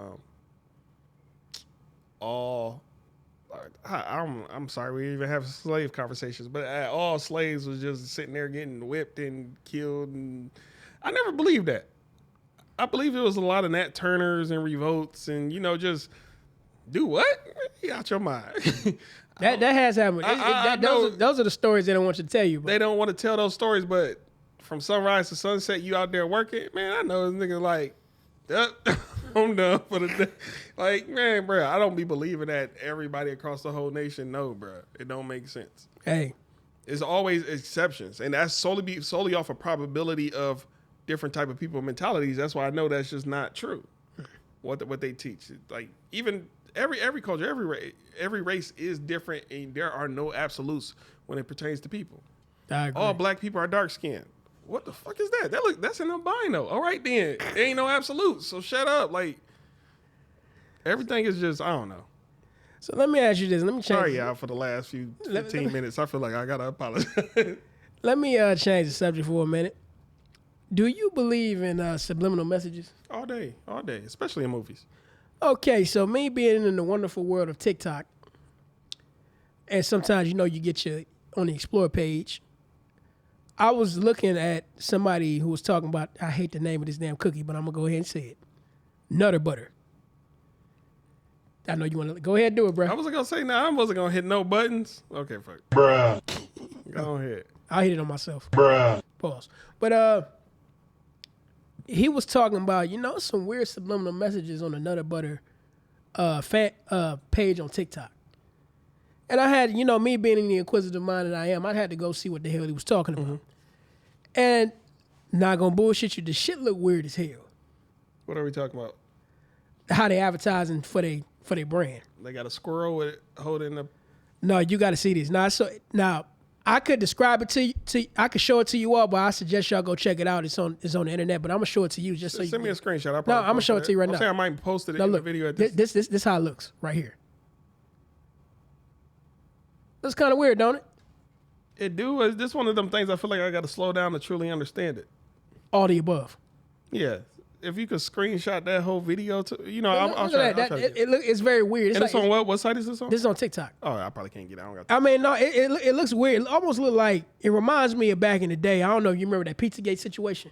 I'm sorry we even have slave conversations, but all slaves was just sitting there getting whipped and killed, and I never believed that. I believe it was a lot of Nat Turners and revolts, and just. Do what? You out your mind. that has happened. Those are the stories they don't want you to tell you. Bro. They don't want to tell those stories, but from sunrise to sunset, you out there working. Man, I know this nigga like, I'm done for the day. Like, man, bro, I don't be believing that everybody across the whole nation know, bro. It don't make sense. Hey. It's always exceptions, and that's solely off of probability of different type of people mentalities. That's why I know that's just not true. What they teach, like even every culture, every race is different, and there are no absolutes when it pertains to people. I agree. All black people are dark skinned. What the fuck is that? That's an albino. All right then, there ain't no absolutes. So shut up. Like everything is just I don't know. So let me ask you this. Let me change. Sorry, y'all, for the last few 15 minutes. I feel like I gotta apologize. Let me change the subject for a minute. Do you believe in subliminal messages? All day, especially in movies. Okay, so me being in the wonderful world of TikTok, and sometimes you get your on the Explore page, I was looking at somebody who was talking about, I hate the name of this damn cookie, but I'm going to go ahead and say it. Nutter butter. I know you want to go ahead and do it, bro. I wasn't going to say I wasn't going to hit no buttons. Okay, fuck. Bruh. Go ahead. I'll hit it on myself. Bruh. Pause. But he was talking about, some weird subliminal messages on the Nutter Butter page on TikTok. And I had, me being in the inquisitive mind that I am, I had to go see what the hell he was talking about. And not gonna bullshit you, the shit look weird as hell. What are we talking about? How they advertising for their brand. They got a squirrel with it holding the. No, you got to see this. Now I could describe it to I could show it to you all, but I suggest y'all go check it out. It's on the internet, but I'm gonna show it to you just so you send me a screenshot. I'm gonna show it to you right now. I'm saying I might post it in the video. At this. This how it looks right here. Looks kind of weird, don't it? It do. This is one of them things I feel like I got to slow down to truly understand it. All the above. Yeah. If you could screenshot that whole video, I'll try. It's very weird. It's on what? What site is this on? This is on TikTok. Oh, I probably can't get it. I don't got. I mean, no, it looks weird. It almost look like it reminds me of back in the day. I don't know if you remember that Pizzagate situation.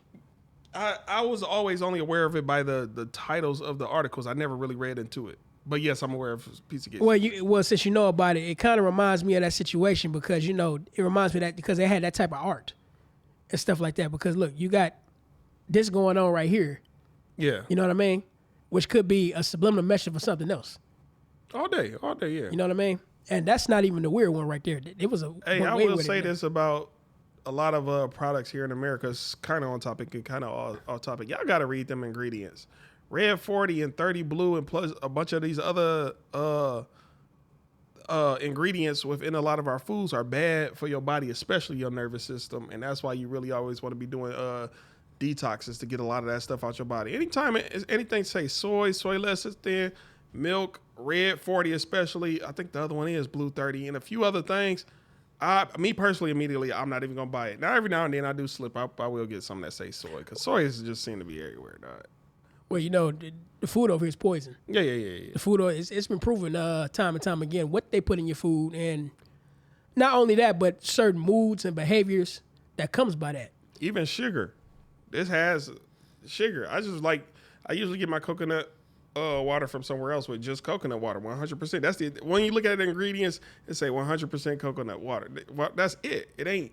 I was always only aware of it by the titles of the articles. I never really read into it. But yes, I'm aware of Pizzagate. Well, since you know about it, it kind of reminds me of that situation because it reminds me of that because they had that type of art and stuff like that. Because look, you got this going on right here. Yeah. You know what I mean? Which could be a subliminal message for something else. All day, yeah. You know what I mean? And that's not even the weird one right there. It was a. Hey, I will say this about a lot of products here in America. It's kind of on topic and kind of off topic. Y'all got to read them ingredients. Red 40 and 30 blue and plus a bunch of these other ingredients within a lot of our foods are bad for your body, especially your nervous system. And that's why you really always want to be doing detoxes to get a lot of that stuff out your body. Anytime anything say soy lecithin, milk, red 40 especially, I think the other one is blue 30 and a few other things. Me personally, immediately, I'm not even going to buy it. Now, every now and then I do slip. I will get something that say soy because soy just seem to be everywhere, dog. Well, the food over here is poison. Yeah. The food, it's been proven time and time again what they put in your food. And not only that, but certain moods and behaviors that comes by that. Even sugar. This has sugar. I usually get my coconut water from somewhere else with just coconut water, 100%. That's when you look at the ingredients, it say 100% coconut water. That's it. It ain't.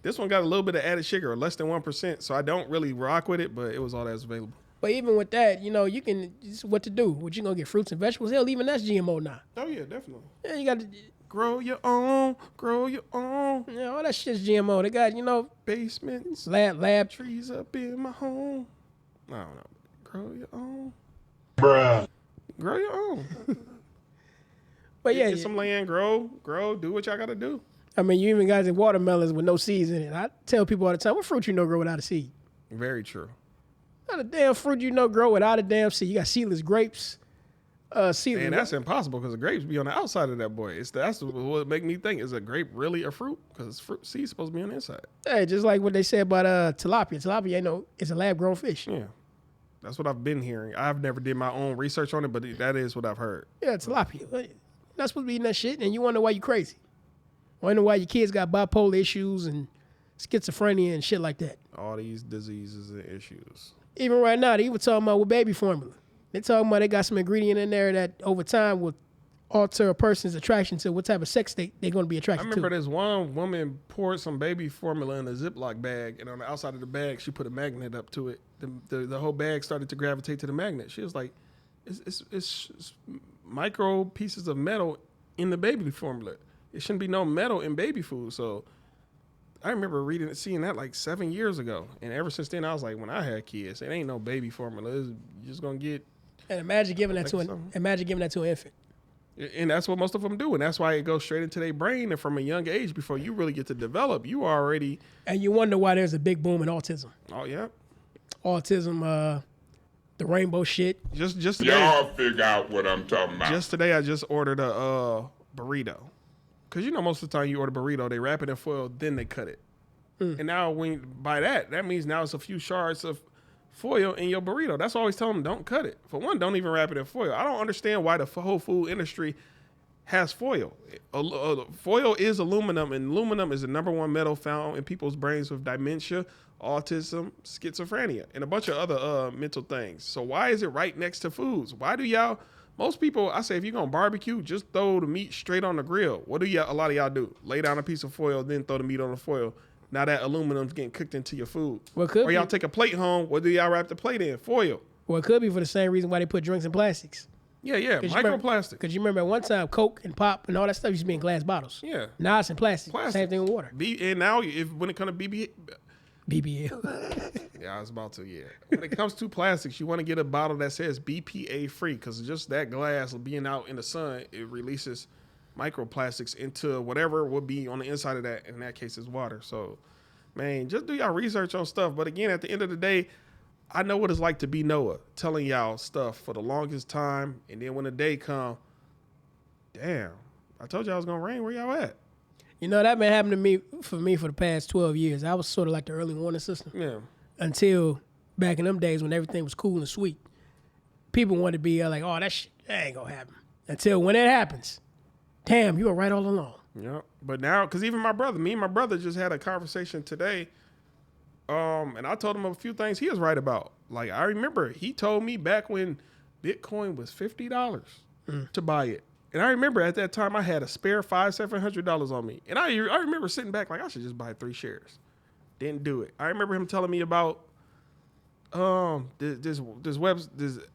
This one got a little bit of added sugar, or less than 1%, so I don't really rock with it, but it was all that's available. But even with that, you can, what to do. What you going to get fruits and vegetables? Hell, even that's GMO now. Oh, yeah, definitely. Yeah, you got to. Grow your own. Yeah, all that shit's GMO. They got, basements. Lab. Trees up in my home. I don't know. Grow your own. Bruh. Grow your own. But yeah. Get some land, grow, do what y'all got to do. I mean, you even got the watermelons with no seeds in it. I tell people all the time, what fruit grow without a seed? Very true. Not a damn fruit grow without a damn seed. You got seedless grapes. And that's impossible because the grapes be on the outside of that boy. That's what make me think, is a grape really a fruit? Because fruit seed's supposed to be on the inside. Hey, just like what they said about tilapia. Tilapia, it's a lab-grown fish. Yeah. That's what I've been hearing. I've never did my own research on it, but that is what I've heard. Yeah, tilapia. You're not supposed to be eating that shit, and you wonder why you crazy. Wonder why your kids got bipolar issues and schizophrenia and shit like that. All these diseases and issues. Even right now, they even talking about with baby formula. They talking about they got some ingredient in there that over time will alter a person's attraction to what type of sex they're going to be attracted to. I remember this one woman poured some baby formula in a Ziploc bag, and on the outside of the bag, she put a magnet up to it. The whole bag started to gravitate to the magnet. She was like, it's micro pieces of metal in the baby formula. It shouldn't be no metal in baby food. So I remember seeing that like 7 years ago. And ever since then, I was like, when I had kids, it ain't no baby formula. You're just going to get... And imagine giving that to an infant. And that's what most of them do. And that's why it goes straight into their brain. And from a young age, before you really get to develop, you already... And you wonder why there's a big boom in autism. Oh, yeah. Autism, the rainbow shit. Just today, Y'all figure out what I'm talking about. Just today, I just ordered a burrito. Because most of the time you order burrito, they wrap it in foil, then they cut it. And now when you buy that means now it's a few shards of foil in your burrito. That's why I always tell them, don't cut it. For one, don't even wrap it in foil. I don't understand why the whole food industry has foil. Foil is aluminum, and aluminum is the number one metal found in people's brains with dementia, autism, schizophrenia, and a bunch of other mental things. So why is it right next to foods? Why do most people, I say, if you're going to barbecue, just throw the meat straight on the grill. What do a lot of y'all do? Lay down a piece of foil, then throw the meat on the foil. Now that aluminum's getting cooked into your food. Or y'all take a plate home, what do y'all wrap the plate in? Foil. Well, it could be for the same reason why they put drinks in plastics. Yeah, microplastic. Because you remember at one time, Coke and Pop and all that stuff used to be in glass bottles. Yeah. Now it's in plastic. Same thing with water. And now, when it comes to BBL. Yeah, I was about to, When it comes to plastics, you want to get a bottle that says BPA free, because just that glass being out in the sun, it releases microplastics into whatever would be on the inside of that. In that case, is water. So, man, just do y'all research on stuff. But again, at the end of the day, I know what it's like to be Noah, telling y'all stuff for the longest time. And then when the day come, damn, I told y'all it was going to rain. Where y'all at? That been happening for me for the past 12 years. I was sort of like the early warning system. Yeah. Until back in them days when everything was cool and sweet. People wanted to be like, oh, that shit that ain't going to happen. Until when it happens, damn, you were right all along. Yeah. But now, because even me and my brother just had a conversation today. And I told him a few things he was right about. Like, I remember he told me back when Bitcoin was $50. to buy it. And I remember at that time I had a spare $700 on me. And I remember sitting back like I should just buy 3 shares. Didn't do it. I remember him telling me about this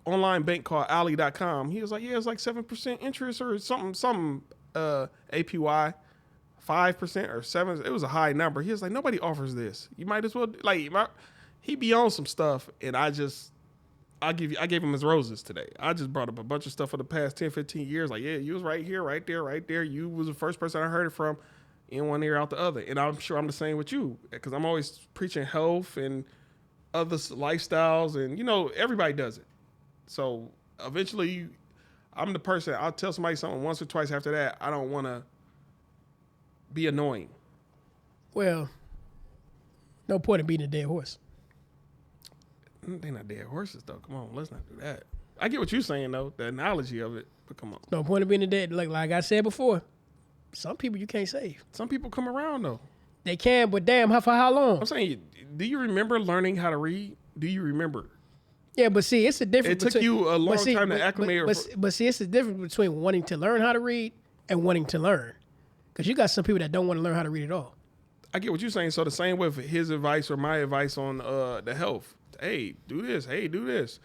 online bank called Ally.com. He was like, yeah, it's like 7% interest or something APY, 5% or 7%. It was a high number. He was like, nobody offers this. You might as well he be on some stuff, and I gave him his roses today. I just brought up a bunch of stuff for the past 10, 15 years. Like, yeah, you was right here, right there, right there. You was the first person I heard it from, in one ear, out the other. And I'm sure I'm the same with you, because I'm always preaching health and other lifestyles, and, everybody does it. So eventually, I'm the person, I'll tell somebody something once or twice after that. I don't want to be annoying. Well, no point in beating a dead horse. They're not dead horses, though. Come on, let's not do that. I get what you're saying, though, the analogy of it, but come on. No point in being a dead. Like I said before, some people you can't save. Some people come around, though. They can, but damn, for how long? I'm saying, do you remember learning how to read? Do you remember? Yeah, but see, it's a difference. It took you a long time to acclimate. But see, it's the difference between wanting to learn how to read and wanting to learn. Because you got some people that don't want to learn how to read at all. I get what you're saying. So the same with his advice or my advice on the health. Hey, do this. Hey, do this.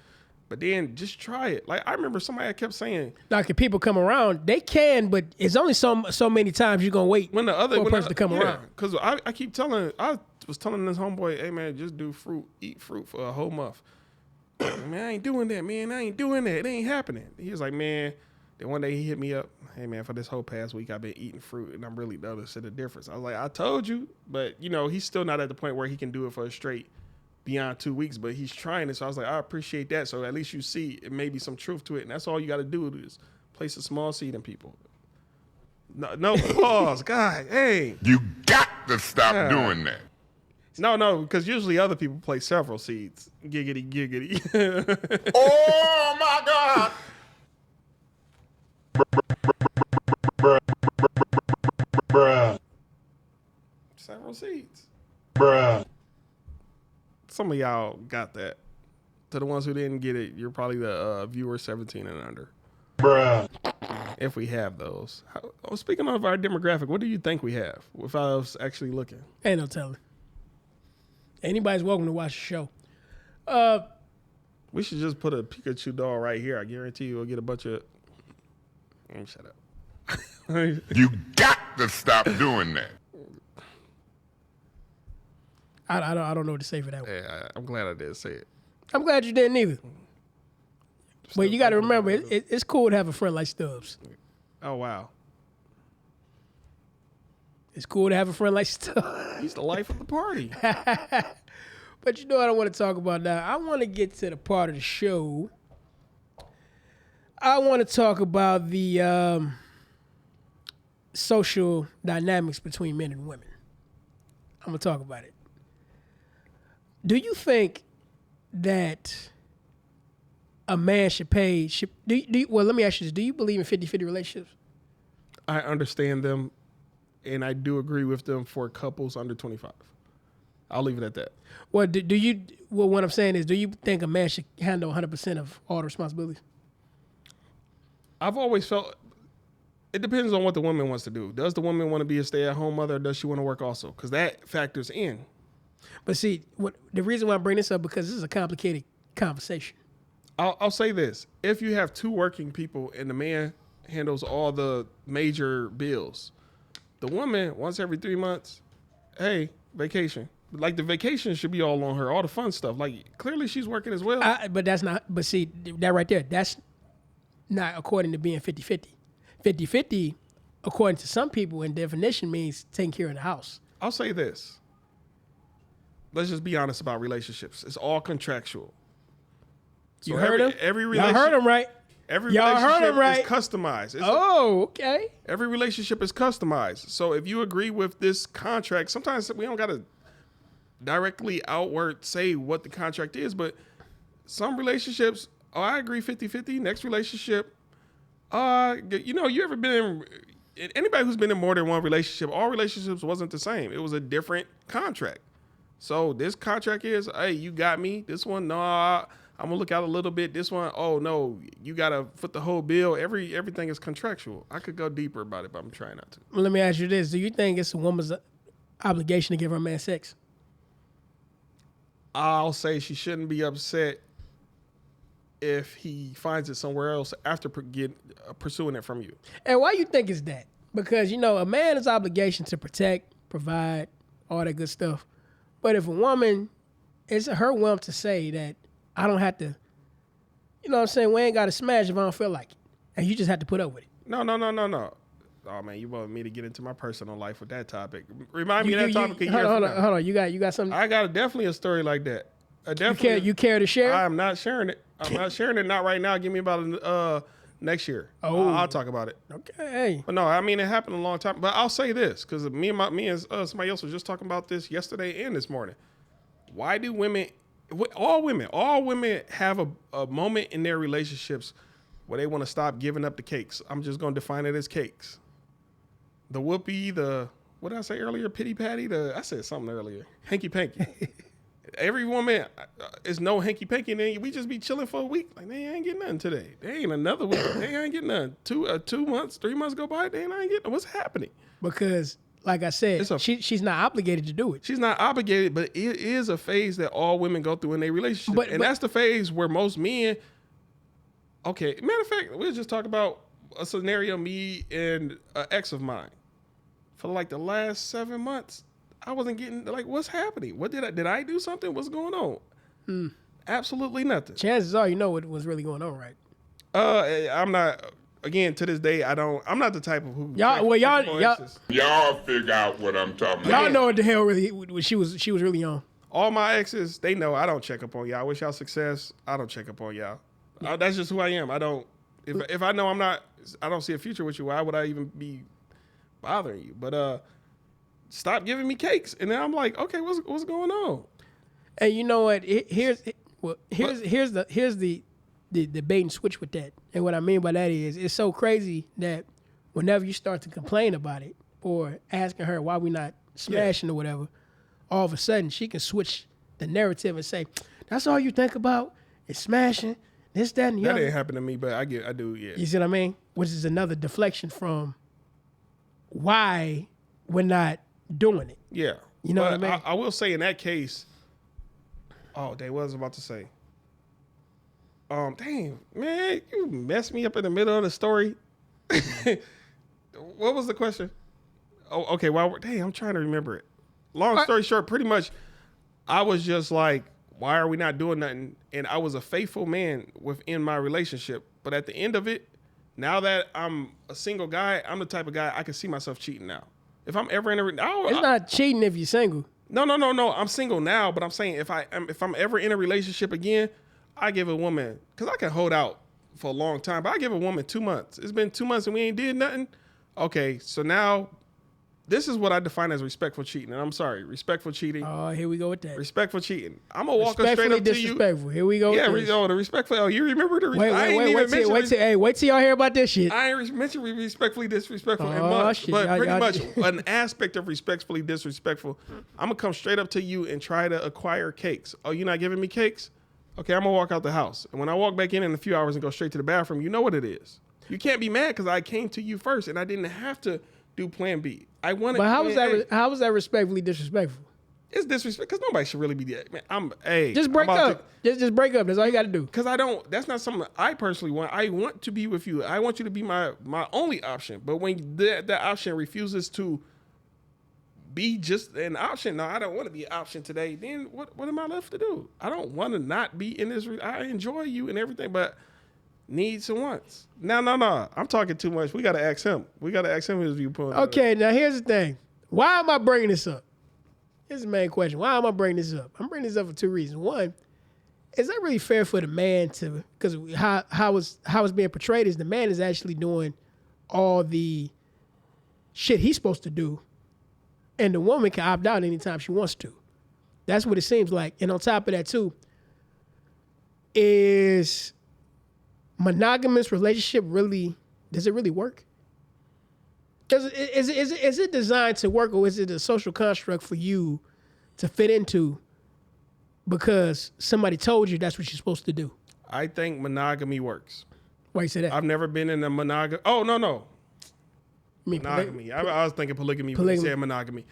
But then just try it. Like, I remember somebody kept saying, like, if people come around, they can, but it's only so many times you're gonna wait for a person to come around. Because I was telling this homeboy, hey man, just eat fruit for a whole month. Man, I ain't doing that, man. I ain't doing that. It ain't happening. He was like, man. Then one day he hit me up. Hey man, for this whole past week I've been eating fruit, and I'm really noticing the difference. I was like, I told you, but he's still not at the point where he can do it for a straight beyond 2 weeks, but he's trying it. So I was like, I appreciate that. So at least you see it may be some truth to it, and that's all you got to do is place a small seed in people. No pause, God, hey. You got to stop doing that. No, because usually other people place several seeds. Giggity, giggity. Oh my God. Bruh. Several seeds. Bruh. Some of y'all got that. To the ones who didn't get it, you're probably the viewer 17 and under. Bruh. If we have those. Speaking of our demographic, what do you think we have without us actually looking? Ain't no telling. Anybody's welcome to watch the show. We should just put a Pikachu doll right here. I guarantee you we'll get a bunch of... Shut up. You got to stop doing that. I don't know what to say for that one. Yeah, I'm glad I did say it. I'm glad you didn't either. But you got to remember, it's cool to have a friend like Stubbs. Oh, wow. It's cool to have a friend like Stubbs. He's the life of the party. But you know what I want to talk about now? I want to get to the part of the show. I want to talk about the social dynamics between men and women. I'm going to talk about it. Do you think that a man should pay... well, let me ask you this. Do you believe in 50-50 relationships? I understand them, and I do agree with them for couples under 25. I'll leave it at that. Well, do you... Well, what I'm saying is, do you think a man should handle 100% of all the responsibilities? I've always felt... It depends on what the woman wants to do. Does the woman want to be a stay-at-home mother, or does she want to work also? Because that factors in. But see, the reason why I bring this up, because this is a complicated conversation. I'll say this. If you have 2 working people and the man handles all the major bills, the woman, once every 3 months, hey, vacation. Like, the vacation should be all on her, all the fun stuff. Like, clearly she's working as well. But that's not, but see, that right there, that's not according to being 50-50. 50-50, according to some people, in definition, means taking care of the house. I'll say this. Let's just be honest about relationships. It's all contractual. So you heard him? Y'all heard him right. Every Y'all relationship heard him right. is customized. Okay. Every relationship is customized. So if you agree with this contract, sometimes we don't got to directly outward say what the contract is, but some relationships, I agree 50-50. Next relationship, you ever been in, anybody who's been in more than one relationship, all relationships wasn't the same. It was a different contract. So this contract is, hey, you got me. This one, no, I'm gonna look out a little bit. This one, oh no, you gotta foot the whole bill. Everything is contractual. I could go deeper about it, but I'm trying not to. Well, let me ask you this: do you think it's a woman's obligation to give her man sex? I'll say she shouldn't be upset if he finds it somewhere else after pursuing it from you. And why you think it's that? Because, a man is obligation to protect, provide, all that good stuff. But if a woman, it's her whim to say that I don't have to, you know what I'm saying, we ain't got to smash if I don't feel like it. And you just have to put up with it. No. Oh, man, you want me to get into my personal life with that topic. Remind me of that topic. Hold on. You got something? I got definitely a story like that. You care to share? I'm not sharing it. Not right now. Give me about next year. Oh. I'll talk about it. Okay. But no, I mean, it happened a long time. But I'll say this, because me and somebody else was just talking about this yesterday and this morning. Why do all women have a moment in their relationships where they want to stop giving up the cakes? I'm just going to define it as cakes. The whoopee, what did I say earlier? Pity patty? I said something earlier. Hanky panky. Every woman is no hanky panky, and then we just be chilling for a week. Like, they ain't getting nothing today. They ain't another week. They ain't getting nothing. 2 months, 3 months go by, they ain't getting. What's happening? Because, like I said, she's not obligated to do it. She's not obligated, but it is a phase that all women go through in their relationship. But that's the phase where most men. Okay, matter of fact, we'll just talk about a scenario, me and an ex of mine. For like the last 7 months, I wasn't getting, like, what's happening? What did I do something? What's going on? Absolutely nothing. Chances are you know what was really going on, right? I'm not, again, to this day, I'm not the type of who. Y'all figure out what I'm talking about. Y'all know what the hell really she was really on. All my exes, they know I don't check up on y'all. I wish y'all success. I don't check up on y'all. That's just who I am. I don't, if I know I don't see a future with you, why would I even be bothering you? But stop giving me cakes, and then I'm like, okay, what's going on? And you know what? Here's the bait and switch with that. And what I mean by that is, it's so crazy that whenever you start to complain about it or asking her why we not smashing or whatever, all of a sudden she can switch the narrative and say, "That's all you think about is smashing this, that, and the other." That ain't happened to me, but I do. Yeah. You see what I mean? Which is another deflection from why we're not doing it. Yeah. You know what I mean? I will say in that case, what was I about to say? Dang, man, you messed me up in the middle of the story. What was the question? Oh, okay. I'm trying to remember it. Long story short, pretty much, I was just like, why are we not doing nothing? And I was a faithful man within my relationship. But at the end of it, now that I'm a single guy, I'm the type of guy I can see myself cheating now. If I'm ever in it's not cheating if you're single. No. I'm single now, but I'm saying if I'm ever in a relationship again, I give a woman, because I can hold out for a long time, but I give a woman 2 months. It's been 2 months and we ain't did nothing. Okay, so now this is what I define as respectful cheating. And I'm sorry, respectful cheating. Oh, here we go with that. Respectful cheating. I'm going to walk her straight up to you. Disrespectful. Here we go with this. The respectful. Oh, you remember the respectful. Wait till y'all hear about this shit. I ain't mentioned respectfully disrespectful in months, but pretty much an aspect of respectfully disrespectful. I'm going to come straight up to you and try to acquire cakes. Oh, you're not giving me cakes? Okay, I'm going to walk out the house. And when I walk back in a few hours and go straight to the bathroom, you know what it is. You can't be mad because I came to you first and I didn't have to do plan B. I wanted. But how was that respectfully disrespectful? It's disrespect because nobody should really be that. Man, just break up. Just break up. That's all you got to do. Because I don't. That's not something I personally want. I want to be with you. I want you to be my only option. But when that option refuses to be just an option, no, I don't want to be an option today. Then what am I left to do? I don't want to not be in this. I enjoy you and everything, but needs and wants. No. I'm talking too much. We got to ask him. His viewpoint. Okay, now here's the thing. Why am I bringing this up? Here's the main question. Why am I bringing this up? I'm bringing this up for two reasons. One, is that really fair for the man to, because how it's being portrayed is the man is actually doing all the shit he's supposed to do, and the woman can opt out anytime she wants to. That's what it seems like. And on top of that too, is monogamous relationship does it really work? Is it designed to work, or is it a social construct for you to fit into because somebody told you that's what you're supposed to do? I think monogamy works. Why you say that? I've never been in a monogamy. Oh, no. I mean, Monogamy. I was thinking polygamy when you said monogamy.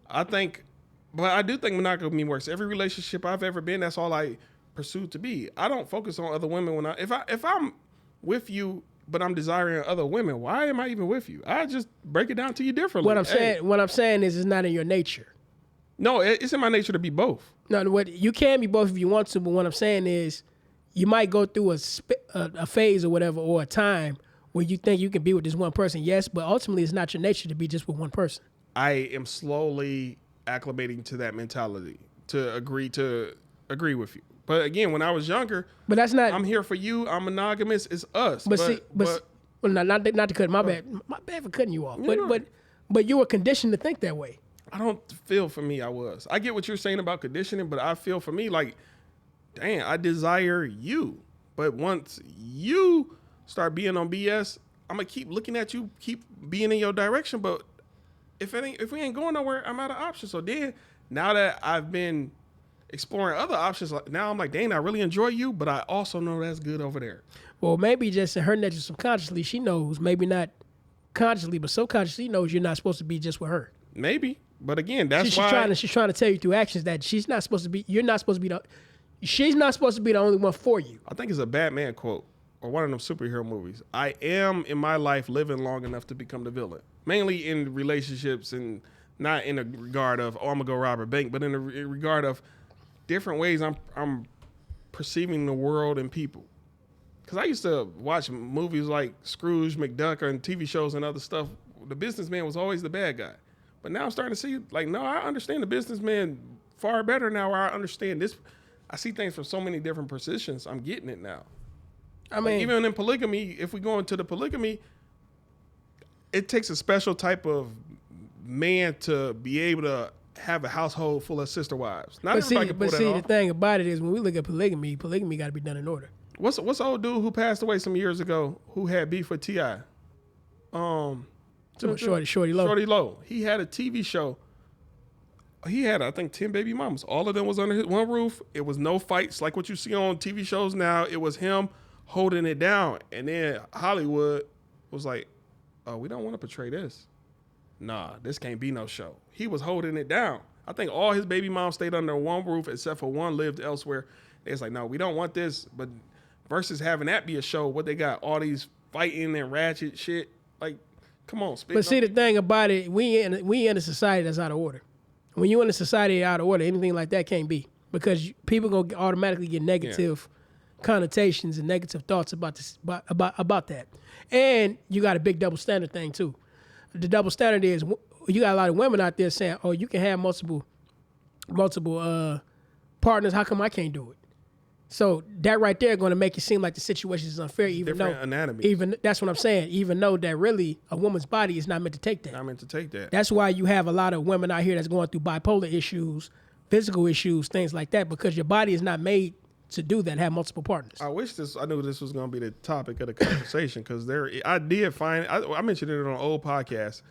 But I do think monogamy works. Every relationship I've ever been, that's all I pursued to be. I don't focus on other women if I'm with you, but I'm desiring other women. Why am I even with you? I just break it down to you differently. What I'm saying is, it's not in your nature. No, it's in my nature to be both. No, what you can be both if you want to, but what I'm saying is, you might go through a phase or whatever, or a time where you think you can be with this one person. Yes, but ultimately it's not your nature to be just with one person. I am slowly acclimating to that mentality to agree with you. But again, when I was younger, but that's not. I'm here for you. I'm monogamous. It's us. Well, not to cut. My bad for cutting you off. But you were conditioned to think that way. I don't feel for me. I was. I get what you're saying about conditioning, but I feel for me like, damn, I desire you. But once you start being on BS, I'm gonna keep looking at you, keep being in your direction. But if we ain't going nowhere, I'm out of options. So then, now that I've been exploring other options, now I'm like, dang, I really enjoy you, but I also know that's good over there. Well, maybe just in her nature, subconsciously, she knows. Maybe not consciously, but subconsciously knows you're not supposed to be just with her. Maybe, but again, that's she's trying to tell you through actions that she's not supposed to be. You're not supposed to be she's not supposed to be the only one for you. I think it's a Batman quote or one of them superhero movies. I am in my life living long enough to become the villain, mainly in relationships and not in a regard of, I'm gonna go rob a bank, but in a regard of different ways I'm perceiving the world and people. Because I used to watch movies like Scrooge McDuck and TV shows and other stuff. The businessman was always the bad guy. But now I'm starting to see, like, no, I understand the businessman far better now, where I understand this. I see things from so many different positions. I'm getting it now. I mean, even in polygamy, if we go into the polygamy, it takes a special type of man to be able to have a household full of sister wives. Not everybody can pull that off. The thing about it is, when we look at polygamy got to be done in order. What's the old dude who passed away some years ago who had beef with T.I.? Shorty Low. Shorty Low. He had a TV show. He had, I think, 10 baby mamas. All of them was under one roof. It was no fights like what you see on TV shows now. It was him holding it down. And then Hollywood was like, oh, we don't want to portray this. Nah, this can't be no show. He was holding it down. I think all his baby moms stayed under one roof except for one lived elsewhere. It's like, no, we don't want this. But versus having that be a show, what they got, all these fighting and ratchet shit. Like, come on. But see, the thing about it, we in a society that's out of order. When you in a society out of order, anything like that can't be, because people gonna automatically get negative connotations and negative thoughts about this, about that. And you got a big double standard thing too. The double standard is, you got a lot of women out there saying, "Oh, you can have multiple partners. How come I can't do it?" So that right there going to make it seem like the situation is unfair, even different though anatomy. Even that's what I'm saying. Even though that really a woman's body is not meant to take that. Not meant to take that. That's why you have a lot of women out here that's going through bipolar issues, physical issues, things like that, because your body is not made to do that. Have multiple partners. I knew this was going to be the topic of the conversation, because I did find, I mentioned it on an old podcast.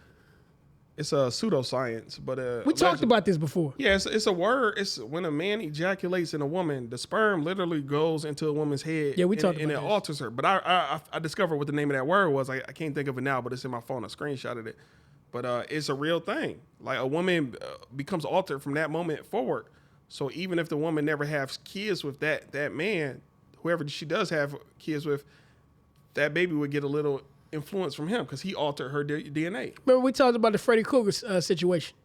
It's a pseudoscience, but we talked about this before. Yeah, it's a word. It's when a man ejaculates in a woman, the sperm literally goes into a woman's head. Yeah, we talked about and this. it alters her. But I discovered what the name of that word was. I can't think of it now, but it's in my phone. I screenshotted it. But it's a real thing. Like, a woman becomes altered from that moment forward. So even if the woman never has kids with that man, whoever she does have kids with, that baby would get a little influence from him because he altered her DNA. Remember we talked about the Freddy Krueger situation?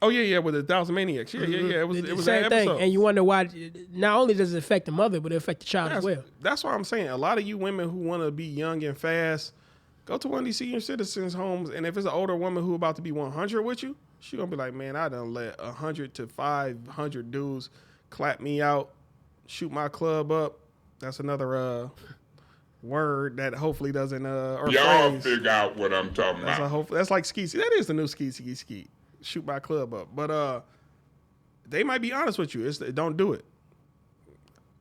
Oh yeah, with the 1,000 Maniacs. Yeah. It was the same that episode. Thing, and you wonder why. Not only does it affect the mother, but it affects the child as well. That's why I'm saying, a lot of you women who want to be young and fast, go to one of these senior citizens' homes, and if it's an older woman who about to be 100 with you, she gonna be like, man, I done let 100 to 500 dudes clap me out, shoot my club up. That's another word that hopefully doesn't or y'all phrase. Figure out what I'm talking about. That's like ski. That is the new ski. Shoot my club up. But they might be honest with you. Don't do it.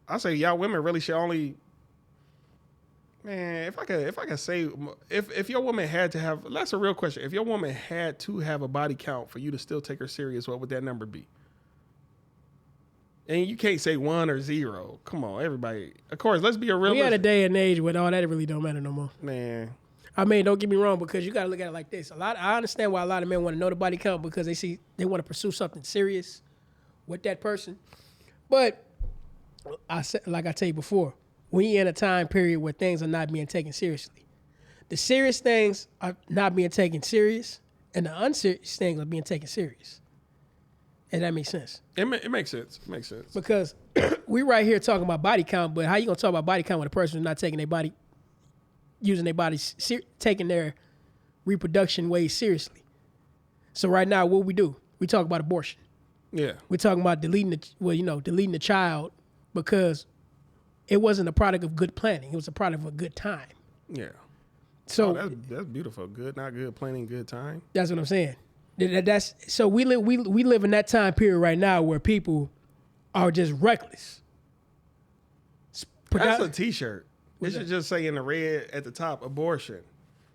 I say y'all women really should only. Man, if I could say, if your woman had to have, that's a real question. If your woman had to have a body count for you to still take her serious, what would that number be? And you can't say 1 or 0. Come on, everybody. Of course, let's be a real. We had a day and age where all that really don't matter no more. Man. I mean, don't get me wrong, because you got to look at it like this. I understand why a lot of men want to know the body count because they want to pursue something serious with that person. But like I tell you before, we in a time period where things are not being taken seriously. The serious things are not being taken serious, and the unserious things are being taken serious. And that makes sense. It makes sense. It makes sense. Because we right here talking about body count, but how you going to talk about body count when a person is not taking their body, using their body, taking their reproduction way seriously? So right now, what we do? We talk about abortion. Yeah. We're talking about deleting the child because it wasn't a product of good planning. It was a product of a good time. Yeah. So that's beautiful. Good, not good planning, good time. That's what I'm saying. So we live in that time period right now where people are just reckless. That's a T-shirt. It should just say in the red at the top, abortion,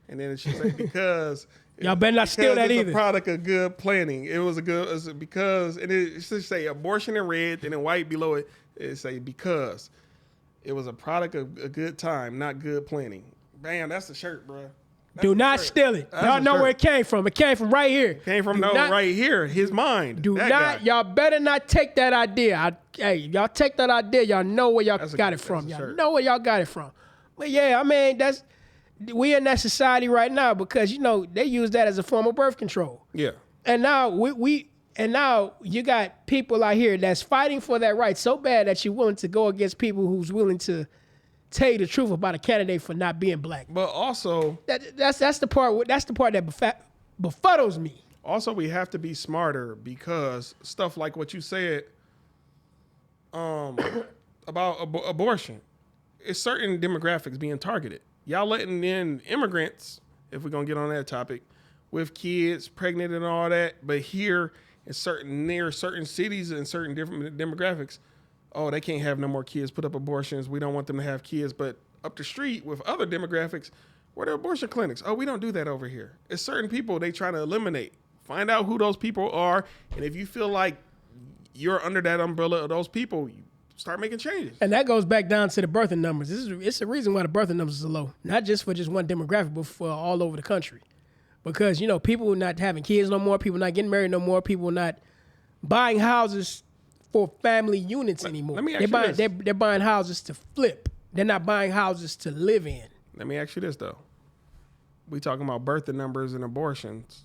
and then it should say because. Y'all better not steal that either. It's a product of good planning. Because it should say abortion in red, and in white below it, it say because it was a product of a good time, not good planning. Bam, that's the shirt, bro. Do not steal it. Y'all know where it came from. It came from right here. Came from right here, his mind. Y'all better not take that idea. Y'all take that idea. Y'all know where y'all got it from. Y'all know where y'all got it from. But yeah, I mean, we in that society right now because, they use that as a form of birth control. Yeah. And now now you got people out here that's fighting for that right so bad that you're willing to go against people who's willing to tell you the truth about a candidate for not being black. But also that's the part that befuddles me. Also, we have to be smarter because stuff like what you said about abortion, it's certain demographics being targeted. Y'all letting in immigrants, if we're gonna get on that topic, with kids, pregnant and all that, but here in near certain cities and certain different demographics, oh, they can't have no more kids, put up abortions. We don't want them to have kids. But up the street with other demographics, where there are abortion clinics. Oh, we don't do that over here. It's certain people they try to eliminate. Find out who those people are. And if you feel like you're under that umbrella of those people, you start making changes. And that goes back down to the birthing numbers. It's the reason why the birthing numbers are low. Not just for just one demographic, but for all over the country. Because, people are not having kids no more. People not getting married no more. People are not buying houses for family units anymore. Let me ask you this. They're buying houses to flip. They're not buying houses to live in. Let me ask you this, though. We talking about birthing numbers and abortions.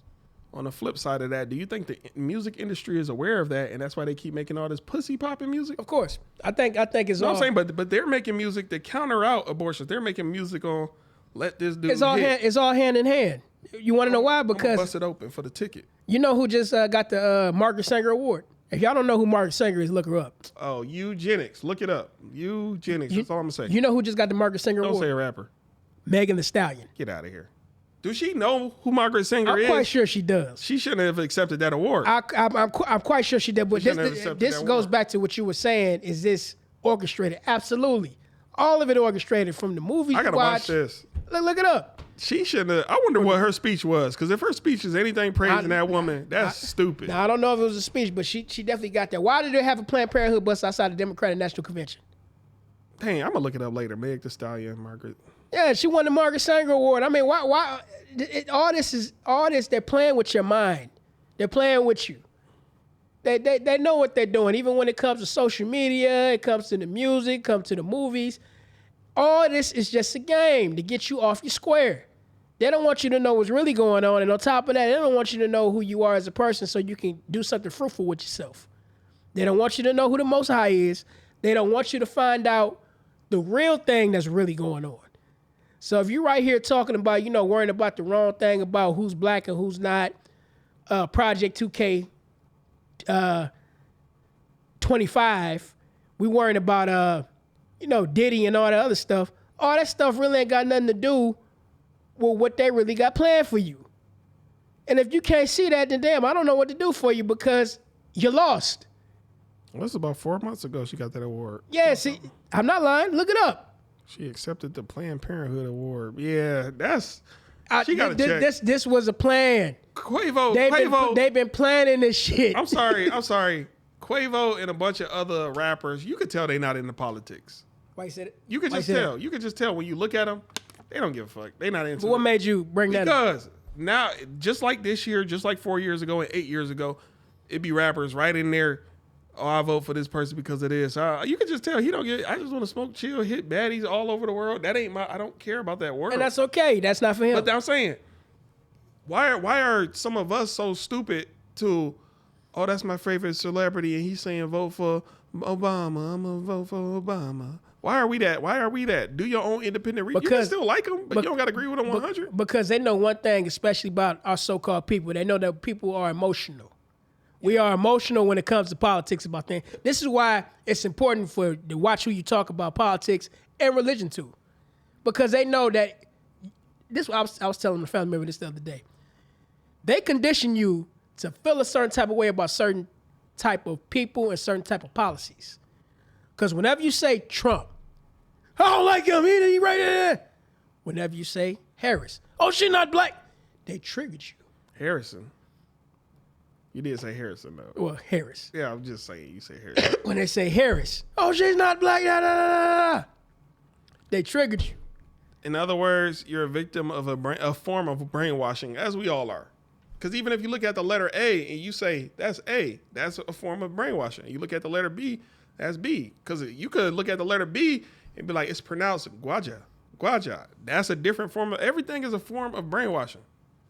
On the flip side of that, do you think the music industry is aware of that, and that's why they keep making all this pussy popping music? Of course. I think it's all... I'm saying, but they're making music to counter out abortions. They're making music on let this dude It's all hand in hand. You want to know why? Because... I'm gonna bust it open for the ticket. You know who just got the Margaret Sanger Award? If y'all don't know who Margaret Sanger is, look her up. Oh, eugenics. Look it up. Eugenics. That's all I'm going to say. You know who just got the Margaret Sanger Award? Don't say a rapper. Megan Thee Stallion. Get out of here. Does she know who Margaret Sanger is? I'm quite sure she does. She shouldn't have accepted that award. I'm quite sure she did. But this goes back to what you were saying. Is this orchestrated? Absolutely. All of it orchestrated from the movie. I got to watch this. Look it up. She shouldn't have. I wonder what her speech was. Because if her speech is anything praising that woman, that's stupid. Now, I don't know if it was a speech, but she definitely got that. Why did they have a Planned Parenthood bus outside the Democratic National Convention? Dang, I'm going to look it up later. Meg Thee Stallion, Margaret. Yeah, she won the Margaret Sanger Award. I mean, why all this, they're playing with your mind. They're playing with you. They know what they're doing. Even when it comes to social media, it comes to the music, comes to the movies. All this is just a game to get you off your square. They don't want you to know what's really going on. And on top of that, they don't want you to know who you are as a person so you can do something fruitful with yourself. They don't want you to know who the Most High is. They don't want you to find out the real thing that's really going on. So if you're right here talking about, worrying about the wrong thing about who's black and who's not, Project 2K 25, we worrying about, Diddy and all that other stuff. All that stuff really ain't got nothing to do with what they really got planned for you. And if you can't see that, then damn, I don't know what to do for you because you're lost. Well, that's about 4 months ago she got that award. Yeah, see, I'm not lying. Look it up. She accepted the Planned Parenthood award. Yeah, she got to check. This was a plan. Quavo. They've been planning this shit. I'm sorry. Quavo and a bunch of other rappers, you could tell they not into politics. Why you said it? You could just tell. You could just tell when you look at them, they don't give a fuck. They not into But what it. made you bring that up? Because now, just like this year, just like 4 years ago and 8 years ago, it be rappers right in there. Oh, I vote for this person because of this. You can just tell he don't get. I just want to smoke, chill, hit baddies all over the world. That ain't my. I don't care about that world. And that's okay. That's not for him. But I'm saying, why are some of us so stupid to? Oh, that's my favorite celebrity, and he's saying vote for Obama. I'm gonna vote for Obama. Why are we that? Why are we that? Do your own independent research. You can still like them, but you don't got to agree with them 100. Because they know one thing, especially about our so-called people. They know that people are emotional. We are emotional when it comes to politics about things. This is why it's important to watch who you talk about politics and religion to. Because they know that, I was telling a family member this the other day. They condition you to feel a certain type of way about certain type of people and certain type of policies. Because whenever you say Trump, I don't like him, he right there. Whenever you say Harris, oh, she's not black, they triggered you. Harrison. You did say Harrison, though. Well, Harris. Yeah, I'm just saying you say Harrison. When they say Harris, oh, she's not black, they triggered you. In other words, you're a victim of a form of brainwashing, as we all are. Because even if you look at the letter A and you say, that's A, that's a form of brainwashing. You look at the letter B, that's B. Because you could look at the letter B and be like, it's pronounced Guaja. That's a different form of, everything is a form of brainwashing.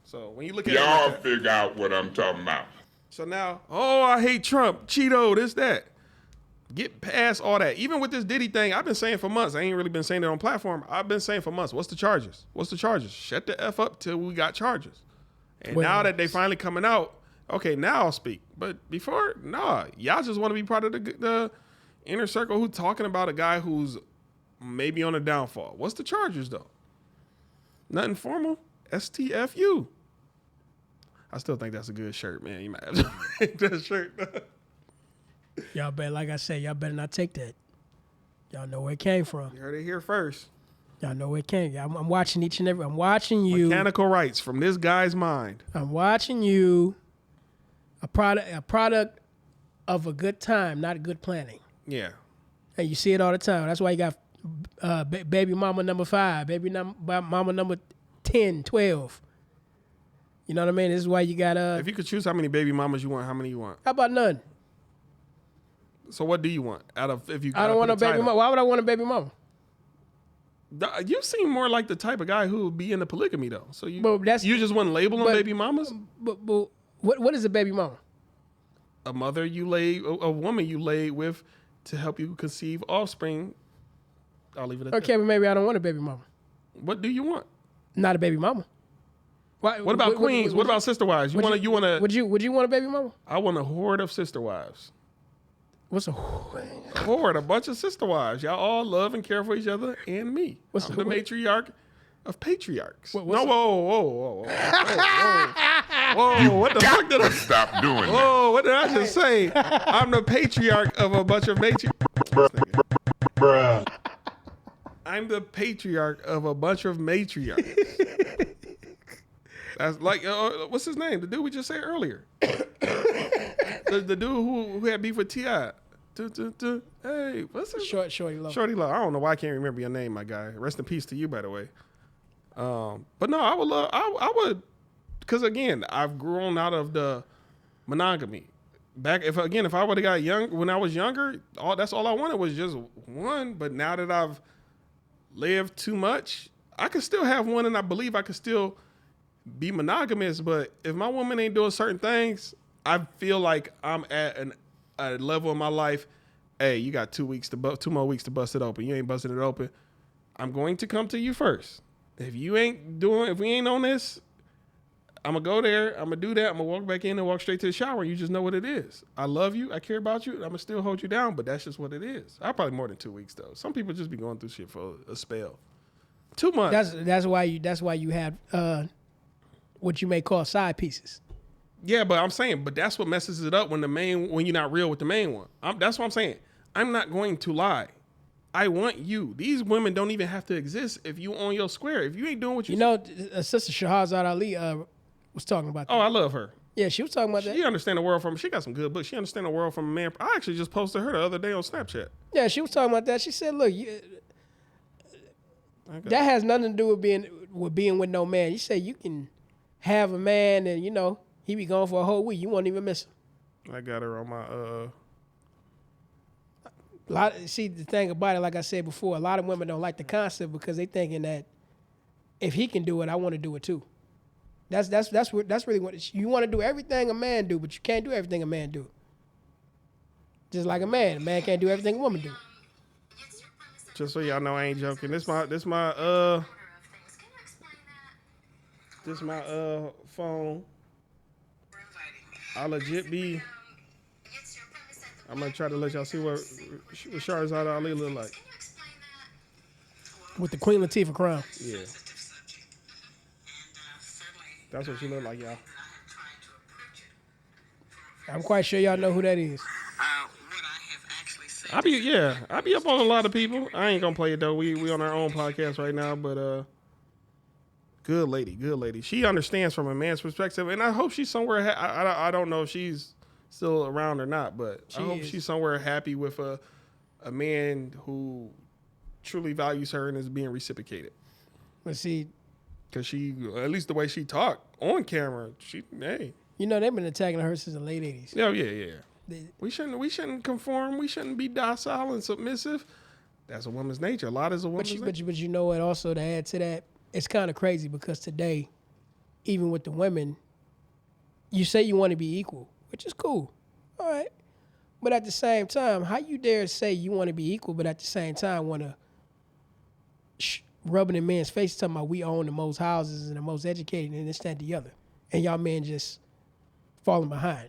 So when you look at Y'all it like figure out what I'm talking about. so now, oh, I hate Trump, Cheeto, this, that. Get past all that. Even with this Diddy thing, I've been saying for months. I ain't really been saying it on platform. I've been saying for months, what's the charges? Shut the F up till we got charges. And now that they finally coming out, okay, now I'll speak. But before, nah, y'all just want to be part of the inner circle who talking about a guy who's maybe on a downfall. What's the charges, though? Nothing formal. STFU. I still think that's a good shirt, man. You might have to make that shirt. Y'all better, like I said, y'all better not take that. Y'all know where it came from. You heard it here first. Y'all know where it came. I'm watching each and every. I'm watching you. Mechanical rights from this guy's mind. I'm watching you. A product of a good time, not good planning. Yeah. And you see it all the time. That's why you got baby mama number 5, mama number 10, 12. You know what I mean? This is why you got If you could choose how many baby mamas you want, how many you want? How about none? So what do you want out of if you? I don't want a baby mama. Why would I want a baby mama? You seem more like the type of guy who would be into polygamy, though. So you But you just wouldn't label them baby mamas. But what is a baby mama? A mother you lay, a woman you laid with to help you conceive offspring. I'll leave it at that. Okay, but maybe I don't want a baby mama. What do you want? Not a baby mama. Why, What about queens? What about sister wives? You want to? Would you want a baby mama? I want a horde of sister wives. What's a Horde, a bunch of sister wives. Y'all all love and care for each other and me. What's I'm the matriarch of patriarchs. What's whoa. What the fuck did I Stop doing that. Whoa, what did I just say? I'm the patriarch of a bunch of Bruh. I'm the patriarch of a bunch of matriarchs. That's like, what's his name? The dude we just said earlier. the dude who had beef with T.I. Hey, what's his Shorty Low? Shorty Low. I don't know why I can't remember your name, my guy. Rest in peace to you, by the way. But no, I would, because again, I've grown out of the monogamy. If I would have got young when I was younger, that's all I wanted was just one. But now that I've lived too much, I can still have one, and I believe I can still be monogamous. But if my woman ain't doing certain things, I feel like I'm at a level in my life. Hey, you got 2 more weeks to bust it open. You ain't busting it open. I'm going to come to you first. If we ain't on this, I'm gonna go there. I'm gonna do that. I'm gonna walk back in and walk straight to the shower. You just know what it is. I love you. I care about you. I'm gonna still hold you down, but that's just what it is. I probably more than 2 weeks though. Some people just be going through shit for a spell. 2 months. That's why you have what you may call side pieces. Yeah, but I'm saying, that's what messes it up when you're not real with the main one. That's what I'm saying. I'm not going to lie. I want you. These women don't even have to exist if you on your square. If you ain't doing what you know, Sister Shahrazad Ali was talking about that. Oh, I love her. Yeah, she was talking about that. She understand the world from. She got some good books. She understand the world from a man. I actually just posted her the other day on Snapchat. Yeah, she was talking about that. She said, "Look, that has nothing to do with being with no man. You say you can have a man, and he be gone for a whole week. You won't even miss him." I got her on my. See, the thing about it, like I said before, a lot of women don't like the concept because they thinking that if he can do it, I want to do it too. That's really what you want to do. Everything a man do, but you can't do everything a man do. Just like a man can't do everything a woman do. Just so y'all know, I ain't joking. This my phone. I legit be. I'm gonna try to let y'all see what Shahrazad Ali look like. With the Queen Latifah crown. Yeah. That's what she look like, y'all. I'm quite sure y'all know who that is. I be up on a lot of people. I ain't gonna play it though. We on our own podcast right now, but good lady. She understands from a man's perspective, and I hope she's somewhere. I don't know if she's still around or not, but I hope she's somewhere happy with a man who truly values her and is being reciprocated. But see, because she, at least the way she talked on camera, hey. They've been attacking her since the late 80s. Oh, yeah. We shouldn't conform. We shouldn't be docile and submissive. That's a woman's nature. A lot is a woman's nature. But you know what? Also, to add to that, it's kind of crazy because today, even with the women, you say you want to be equal, which is cool. All right. But at the same time, how you dare say you want to be equal, but at the same time want to rubbing in men's face talking about we own the most houses and the most educated and this, that, and the other. And y'all men just falling behind.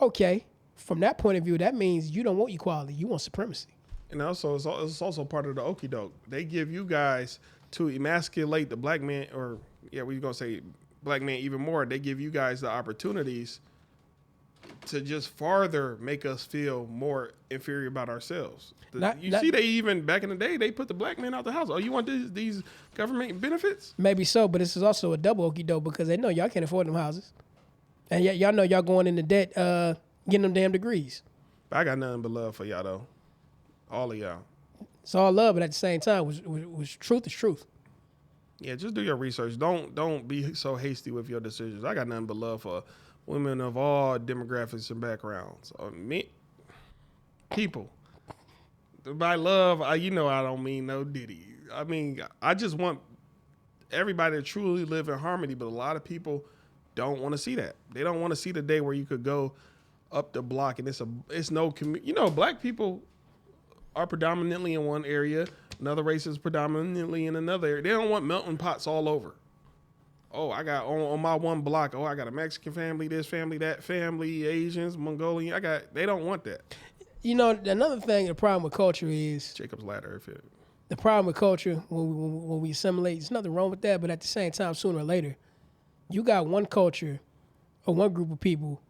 Okay. From that point of view, that means you don't want equality. You want supremacy. And also, it's also part of the okie doke. They give you guys to emasculate the black man, or we're going to say black man even more. They give you guys the opportunities to just farther make us feel more inferior about ourselves. See, they even, back in the day, they put the black man out the house. Oh, you want these government benefits? Maybe so, but this is also a double okie doke because they know y'all can't afford them houses. And y'all know y'all going into debt, getting them damn degrees. I got nothing but love for y'all, though. All of y'all. It's all love, but at the same time, was truth is truth. Yeah, just do your research. Don't be so hasty with your decisions. I got nothing but love for women of all demographics and backgrounds. People. By love, I don't mean no diddy. I mean, I just want everybody to truly live in harmony, but a lot of people don't want to see that. They don't want to see the day where you could go up the block and it's no community. Black people are predominantly in one area. Another race is predominantly in another area. They don't want melting pots all over. Oh, I got on my one block. Oh, I got a Mexican family, this family, that family, Asians, Mongolian. They don't want that. Another thing, the problem with culture is Jacob's ladder. The problem with culture when we assimilate, there's nothing wrong with that, but at the same time, sooner or later, you got one culture or one group of people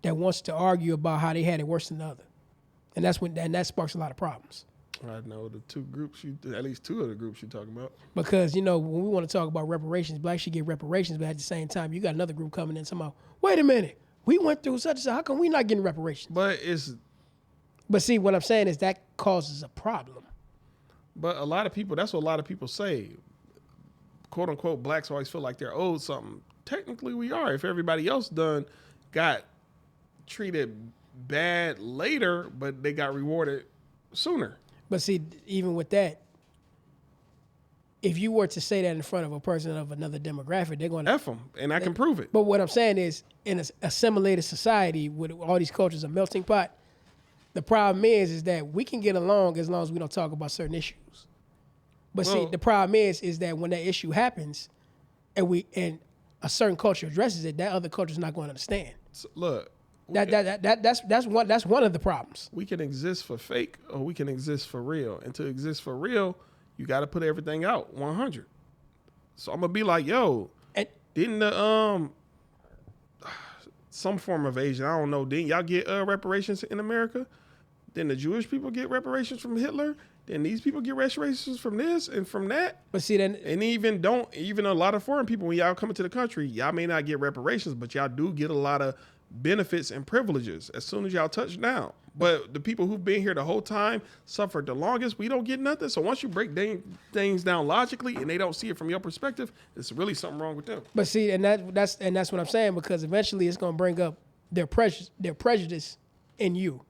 that wants to argue about how they had it worse than the other, and that sparks a lot of problems. I know the two groups at least two of the groups you're talking about. Because when we want to talk about reparations, blacks should get reparations, but at the same time, you got another group coming in somehow. Wait a minute, we went through such and such. How come we not getting reparations? But see, what I'm saying is that causes a problem. But a lot of people, that's what a lot of people say. Quote unquote, blacks always feel like they're owed something. Technically, we are. If everybody else got treated bad later, but they got rewarded sooner. But see, even with that, if you were to say that in front of a person of another demographic, they're going to F them, and I can prove it. But what I'm saying is, in an assimilated society with all these cultures, a melting pot, the problem is that we can get along as long as we don't talk about certain issues. But see, the problem is that when that issue happens, and a certain culture addresses it, that other culture is not going to understand. So look, that's one of the problems. We can exist for fake, or we can exist for real. And to exist for real, you got to put everything out 100. So I'm gonna be like, yo, didn't the some form of Asian, I don't know, didn't y'all get reparations in America? Didn't the Jewish people get reparations from Hitler? then these people get reparations from this and from that. But see, then And even a lot of foreign people, when y'all come into the country, y'all may not get reparations, but y'all do get a lot of benefits and privileges as soon as y'all touch down. But the people who've been here the whole time suffered the longest. We don't get nothing. So once you break things down logically and they don't see it from your perspective, it's really something wrong with them. But see, and that's what I'm saying, because eventually it's going to bring up their prejudice in you.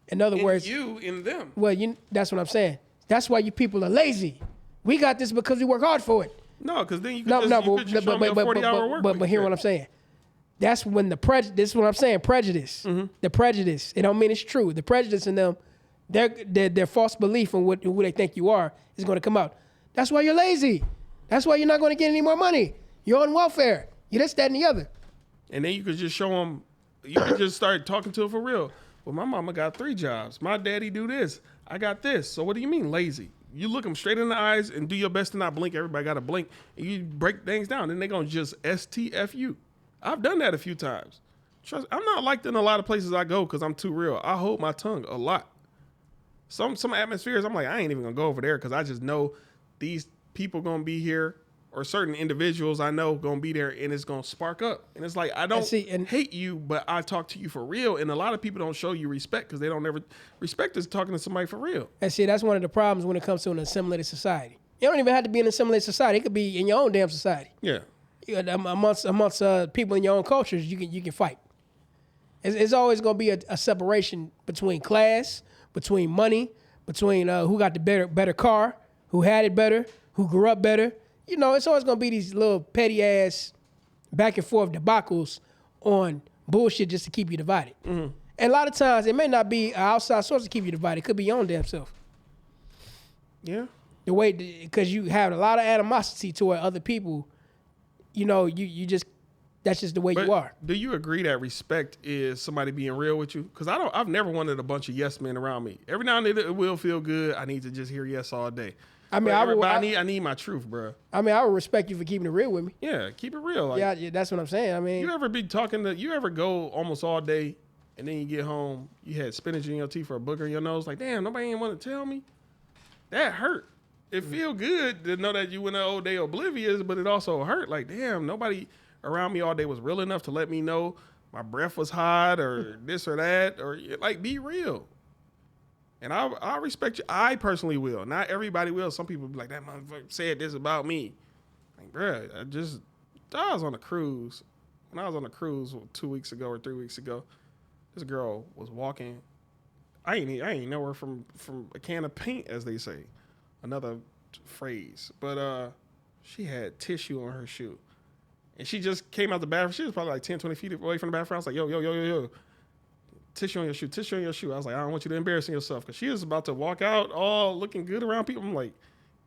In other words, you in them. Well, that's what I'm saying. That's why you people are lazy. We got this because we work hard for it. No, because then you could just show me a 40-hour work week. But hear what I'm saying. That's when the prejudice. This is what I'm saying. Prejudice. Mm-hmm. The prejudice. It don't mean it's true. The prejudice in them, their false belief in who they think you are is going to come out. That's why you're lazy. That's why you're not going to get any more money. You're on welfare. You're this, that, and the other. And then you could just show them. You could just start talking to her for real. Well, my mama got 3 jobs. My daddy do this. I got this. So what do you mean lazy? You look them straight in the eyes and do your best to not blink. Everybody got to blink. And you break things down. Then they're going to just STF you. I've done that a few times. Trust, I'm not liked in a lot of places I go because I'm too real. I hold my tongue a lot. Some atmospheres, I'm like, I ain't even going to go over there because I just know these people going to be here, or certain individuals I know going to be there, and it's going to spark up. And it's like, I don't hate you, but I talk to you for real. And a lot of people don't show you respect because they don't ever respect is talking to somebody for real. And see, that's one of the problems when it comes to an assimilated society. You don't even have to be in an assimilated society. It could be in your own damn society. Yeah. Amongst people in your own cultures, you can fight. It's always going to be a separation between class, between money, between who got the better car, who had it better, who grew up better. You know, it's always going to be these little petty ass back and forth debacles on bullshit just to keep you divided. Mm-hmm. And a lot of times it may not be an outside source to keep you divided. It could be your own damn self. Yeah. The way, because you have a lot of animosity toward other people. You know, you just, that's just the way you are. Do you agree that respect is somebody being real with you? Because I've never wanted a bunch of yes men around me. Every now and then it will feel good. I need to just hear yes all day. I mean, I need my truth, bro. I mean, I would respect you for keeping it real with me. Yeah, keep it real. Like, yeah, that's what I'm saying. I mean, you ever go almost all day and then you get home, you had spinach in your teeth or a booger in your nose, like, damn, nobody ain't want to tell me? That hurt. It feel good to know that you went an whole day oblivious, but it also hurt. Like, damn, nobody around me all day was real enough to let me know my breath was hot or this or that, or like, be real. And I respect you. I personally will. Not everybody will. Some people be like, that motherfucker said this about me. Like, bruh, I was on a cruise. When I was on a cruise 2 weeks ago or 3 weeks ago, this girl was walking. I ain't know her from a can of paint, as they say. Another phrase. But she had tissue on her shoe. And she just came out the bathroom. She was probably like 10, 20 feet away from the bathroom. I was like, yo. Tissue on your shoe. I was like, I don't want you to embarrass yourself. Because she was about to walk out all looking good around people. I'm like,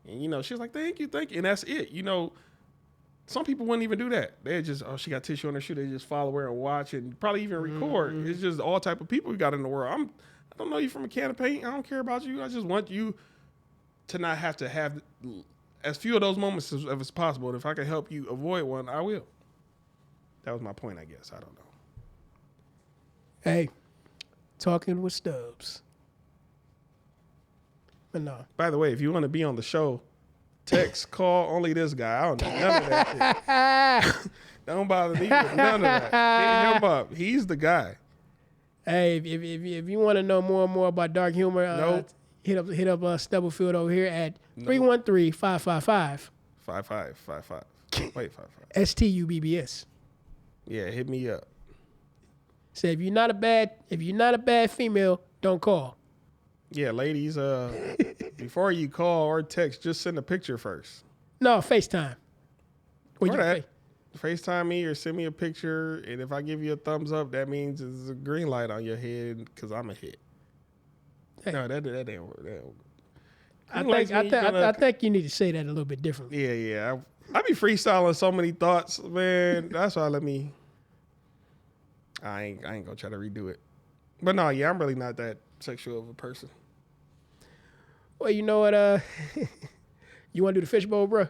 and you know, she was like, thank you. And that's it. You know, some people wouldn't even do that. They just, she got tissue on her shoe. They just follow her and watch and probably even record. Mm-hmm. It's just all type of people we got in the world. I don't know you from a can of paint. I don't care about you. I just want you to not have to have as few of those moments as possible. And if I can help you avoid one, I will. That was my point, I guess. I don't know. Hey. Talking with Stubbs. But no. By the way, if you want to be on the show, text, call only this guy. I don't know none of that shit. Don't bother me with none of that. Hit him up. He's the guy. Hey, if you want to know more and more about dark humor, hit up Stubblefield over here at 313-555. 5555. Wait, 55. STUBBS. Yeah, hit me up. Say if you're not a bad female, don't call. Yeah, ladies, before you call or text, just send a picture first. No, FaceTime. Or that. FaceTime me or send me a picture, and if I give you a thumbs up, that means there's a green light on your head because I'm a hit. Hey. No, that ain't work. I think you need to say that a little bit differently. Yeah. I be freestyling so many thoughts, man. That's why I ain't gonna try to redo it. But no, yeah, I'm really not that sexual of a person. Well, you know what? You want to do the fishbowl, bro?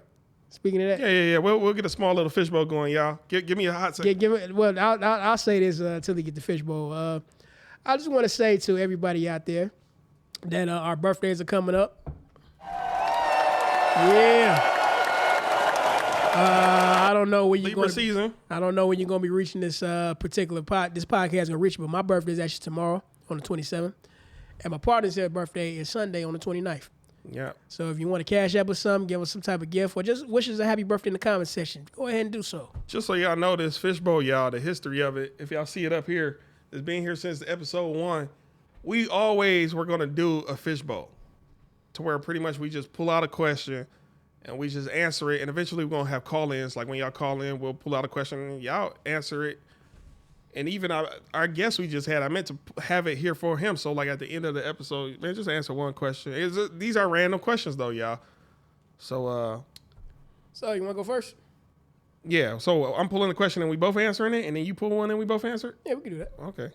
Speaking of that, yeah. We'll get a small little fishbowl going, y'all. Give me a hot second. Well, I'll say this until they get the fishbowl. I just want to say to everybody out there that our birthdays are coming up. Yeah. I don't know when you're Libra going. season. I don't know when you're going to be reaching this particular This podcast is going to reach, but my birthday is actually tomorrow on the 27th, and my partner's birthday is Sunday on the 29th. Yeah. So if you want to cash up with something, give us some type of gift, or just wish us a happy birthday in the comment section, go ahead and do so. Just so y'all know this fishbowl, y'all, the history of it. If y'all see it up here, it's been here since episode 1. We always were gonna do a fishbowl, to where pretty much we just pull out a question and we just answer it, and eventually we're gonna have call-ins. Like when y'all call in, we'll pull out a question and y'all answer it. And even our guest we just had, I meant to have it here for him. So like at the end of the episode, man, just answer one question. These are random questions though, y'all. So you want to go first? yeah. So I'm pulling the question and we both answering it, and then you pull one and we both answer it. Yeah, we can do that. Okay.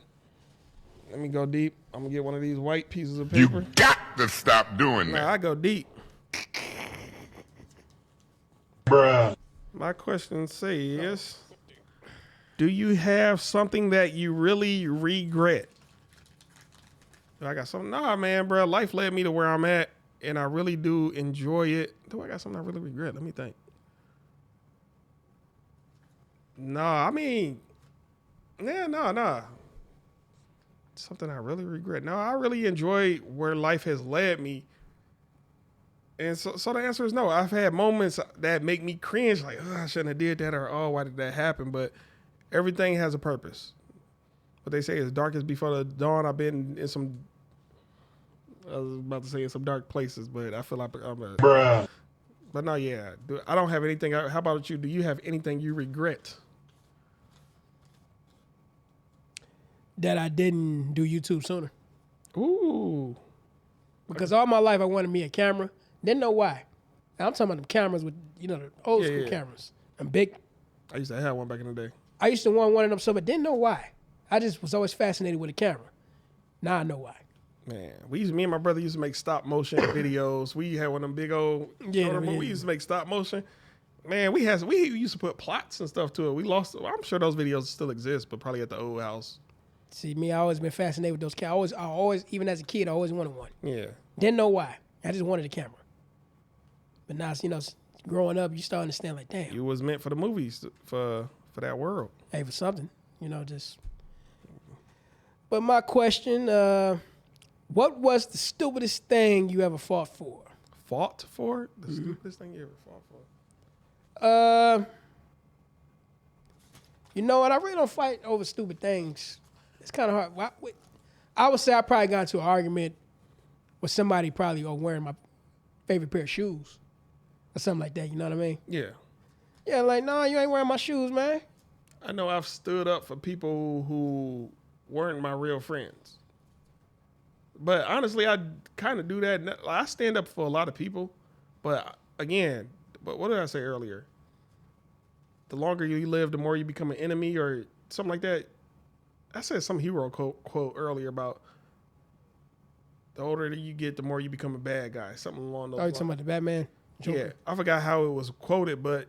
Let me go deep. I'm gonna get one of these white pieces of You paper. got to stop doing Nah, that. I go deep. Bruh. My question says, do you have something that you really regret? I got something. Nah, man, bro. Life led me to where I'm at, and I really do enjoy it. Do I got something I really regret? Let me think. Nah, I mean, yeah, nah. Something I really regret. No, I really enjoy where life has led me. And so the answer is no. I've had moments that make me cringe, like, oh, I shouldn't have did that, or oh, why did that happen? But everything has a purpose. What they say is darkest before the dawn. I've been in some, I was about to say in some dark places, but I feel like Bruh. but no, yeah. I don't have anything. How about you? Do you have anything you regret? That I didn't do YouTube sooner. Ooh. Because all my life I wanted me a camera. Didn't know why. Now, I'm talking about them cameras with, the old school cameras. And big. I used to have one back in the day. I used to want one of them so, but didn't know why. I just was always fascinated with a camera. Now I know why. Man, me and my brother used to make stop motion videos. We had one of them big old, we used to make stop motion. Man, we used to put plots and stuff to it. We lost, I'm sure those videos still exist, but probably at the old house. See, me, I always been fascinated with those cameras. I always, even as a kid, I always wanted one. Yeah. Didn't know why. I just wanted a camera. But now, growing up, you start to understand, like, damn. You was meant for the movies, for that world. Hey, for something, just. But my question, what was the stupidest thing you ever fought for? Fought for? The stupidest thing you ever fought for? You know what? I really don't fight over stupid things. It's kind of hard. I would say I probably got into an argument with somebody probably wearing my favorite pair of shoes or something like that. You know what I mean? Yeah. Yeah, like, no, you ain't wearing my shoes, man. I know I've stood up for people who weren't my real friends. But honestly, I kind of do that. I stand up for a lot of people. But again, what did I say earlier? The longer you live, the more you become an enemy or something like that. I said some hero quote earlier about the older you get, the more you become a bad guy. Something along those lines. Oh, you talking about the Batman? Joker? Yeah, I forgot how it was quoted, but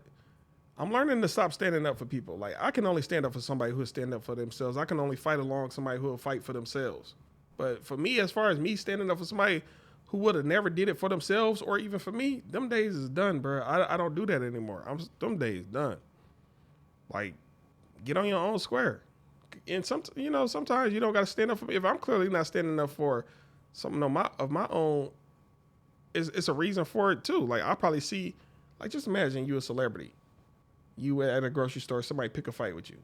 I'm learning to stop standing up for people. Like, I can only stand up for somebody who'll stand up for themselves. I can only fight along somebody who'll fight for themselves. But for me, as far as me standing up for somebody who would have never did it for themselves, or even for me, them days is done, bro. I don't do that anymore. Them days done. Like, get on your own square. And sometimes you don't got to stand up for me. If I'm clearly not standing up for something of my own, it's a reason for it too. Like, I probably see, like, just imagine you a celebrity. You at a grocery store, somebody pick a fight with you.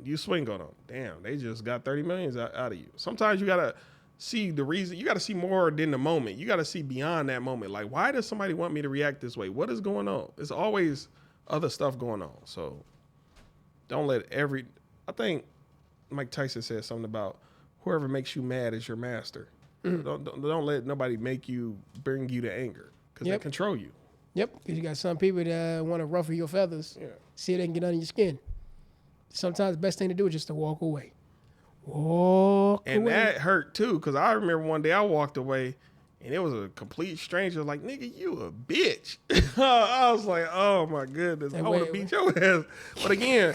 You swing on them. Damn, they just got 30 million out of you. Sometimes you got to see the reason. You got to see more than the moment. You got to see beyond that moment. Like, why does somebody want me to react this way? What is going on? There's always other stuff going on. So don't let I think Mike Tyson said something about whoever makes you mad is your master. Don't let nobody bring you to anger, because they control you. Yep, because you got some people that want to ruffle your feathers, see if they can get under your skin. Sometimes the best thing to do is just to walk away. And that hurt too, because I remember one day I walked away, and it was a complete stranger. Like, nigga, you a bitch. I was like, oh my goodness, I want to beat your ass. But again,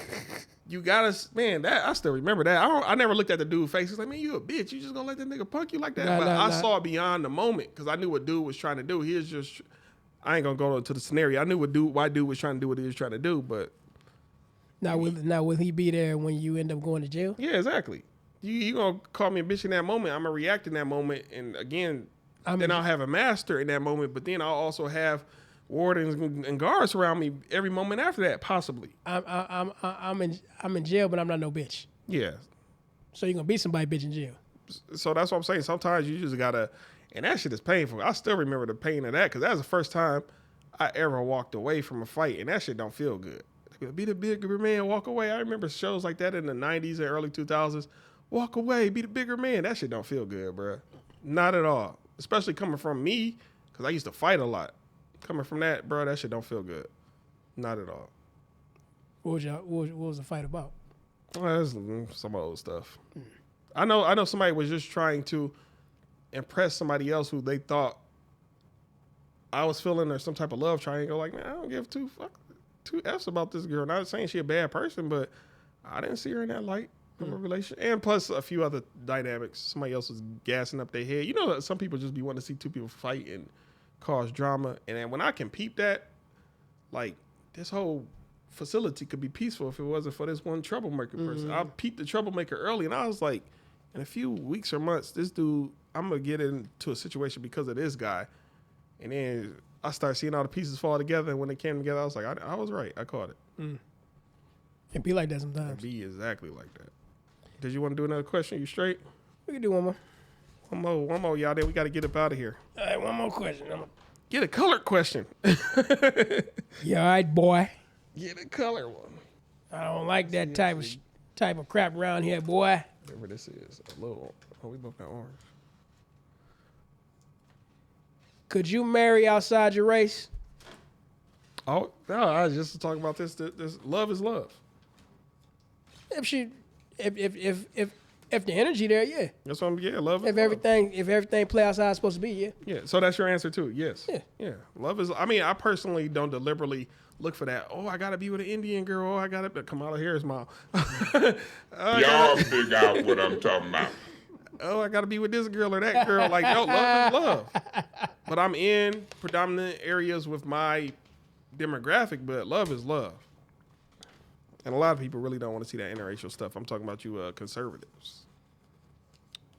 you gotta, man. That I still remember that. I never looked at the dude's face. He's like, man, you a bitch. You just gonna let that nigga punk you like that? But I saw it beyond the moment, because I knew what dude was trying to do. He was just I ain't gonna go into the scenario. I knew why dude was trying to do what he was trying to do, but Now will he be there when you end up going to jail? yeah, exactly. You gonna call me a bitch in that moment? I'm gonna react in that moment, and again, then I'll have a master in that moment. But then I'll also have wardens and guards around me every moment after that, possibly. I'm in jail, but I'm not no bitch. Yeah. So you're gonna be somebody bitch in jail. So that's what I'm saying. Sometimes you just gotta, and that shit is painful. I still remember the pain of that because that was the first time I ever walked away from a fight, and that shit don't feel good. Be the bigger man, walk away. I remember shows like that in the 90s and early 2000s. Walk away, be the bigger man. That shit don't feel good, bro. Not at all. Especially coming from me, because I used to fight a lot. Coming from that, bro, that shit don't feel good. Not at all. What was the fight about? Well, that's some old stuff. I know somebody was just trying to impress somebody else who they thought I was feeling or some type of love triangle. Like, man, I don't give two F's about this girl. Not saying she a bad person, but I didn't see her in that light of a relationship. And plus a few other dynamics. Somebody else was gassing up their head. You know, some people just be wanting to see two people fight and cause drama. And then when I can peep that, like, this whole facility could be peaceful if it wasn't for this one troublemaker person. I peeped the troublemaker early, and I was like, in a few weeks or months, this dude, I'm going to get into a situation because of this guy. And then I start seeing all the pieces fall together, and when they came together, I was like, I was right. I caught it. It be like that sometimes. It be exactly like that. Did you want to do another question? You straight? We can do one more. One more, y'all. Then we got to get up out of here. All right, one more question. Get a colored question. Yeah, all right, boy. Get a colored one. I don't like that type of crap around here, boy. Whatever this is. A little. Oh, we both got orange. Could you marry outside your race? Oh, no, I was just talking about this. This love is love. If the energy there, yeah. That's what I'm. Yeah, love is If love. everything play outside it's supposed to be, yeah. Yeah, so that's your answer too. Yes. Yeah. Yeah. Love is. I mean, I personally don't deliberately look for that. Oh, I gotta be with an Indian girl. Oh, I gotta. Kamala Harris mom. Y'all figure out what I'm talking about. Oh, I gotta be with this girl or that girl. Like, no, love is love. But I'm in predominant areas with my demographic, but love is love. And a lot of people really don't want to see that interracial stuff. I'm talking about you conservatives.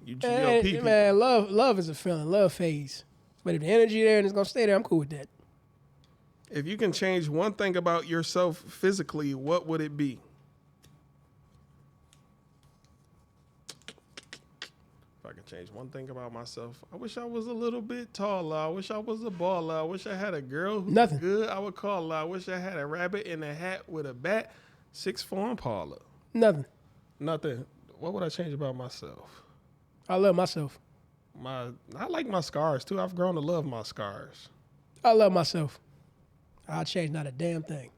You GOP people. Man, love is a feeling. Love fades. But if the energy there and it's gonna stay there, I'm cool with that. If you can change one thing about yourself physically, what would it be? If I could change one thing about myself, I wish I was a little bit taller. I wish I was a baller. I wish I had a girl who's Nothing. good. I would call her. I wish I had a rabbit in a hat with a bat. 6'4" Impala. Nothing. Nothing. What would I change about myself? I love myself. I like my scars too. I've grown to love my scars. I love myself. I'll change not a damn thing.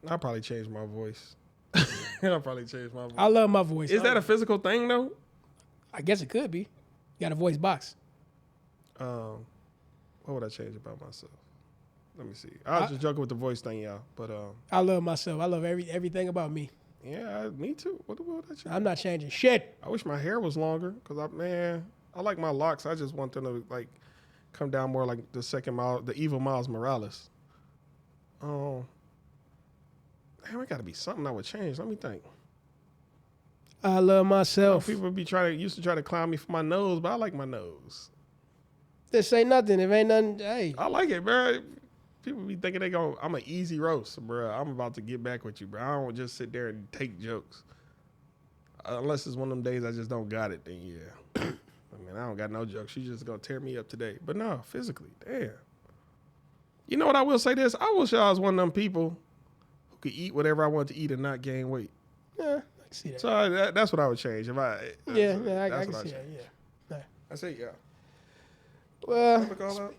I'll probably change my voice. I'll probably change my voice. I love my voice. Is that a physical thing though? I guess it could be. You got a voice box. What would I change about myself? Let me see. I was just joking with the voice thing, y'all. But I love myself. I love everything about me. yeah, me too. What would I change? I'm not changing shit. I wish my hair was longer because I like my locks. I just want them to like come down more like the evil Miles Morales. Oh, damn, it got to be something I would change. Let me think. I love myself. People used to try to clown me for my nose, but I like my nose. Just say nothing. If ain't nothing, hey. I like it, bro. People be thinking I'm an easy roast, bro. I'm about to get back with you, bro. I don't just sit there and take jokes. Unless it's one of them days I just don't got it, then yeah. I mean, I don't got no jokes. You just gonna tear me up today. But no, physically, damn. You know what I will say this? I wish I was one of them people who could eat whatever I want to eat and not gain weight. Yeah, I can see that. So that's what I would change. If I I can see that, yeah. I say, yeah. Well, Look all out.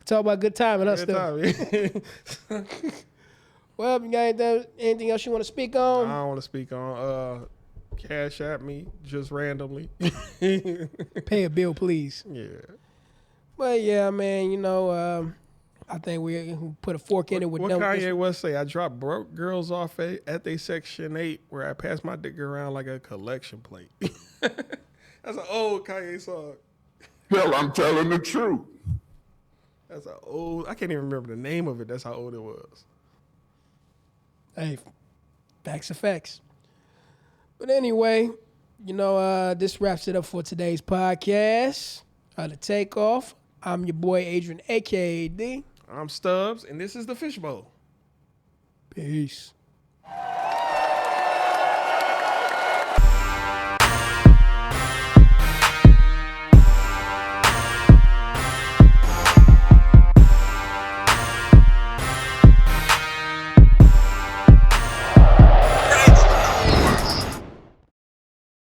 talk about good time and us Good stuff. time. Well, you got anything else you want to speak I on? don't want to speak on cash at me just randomly. Pay a bill, please. Yeah. But yeah, man, I think we put a fork in it with what them. Kanye West say? I dropped broke girls off at they Section 8 where I passed my dick around like a collection plate. That's an old Kanye song. Hell, I'm telling the truth. That's an old. I can't even remember the name of it. That's how old it was. Hey, facts are facts. But anyway, this wraps it up for today's podcast. The Takeoff. I'm your boy Adrian, aka D. I'm Stubbs, and this is the Fishbowl. Peace.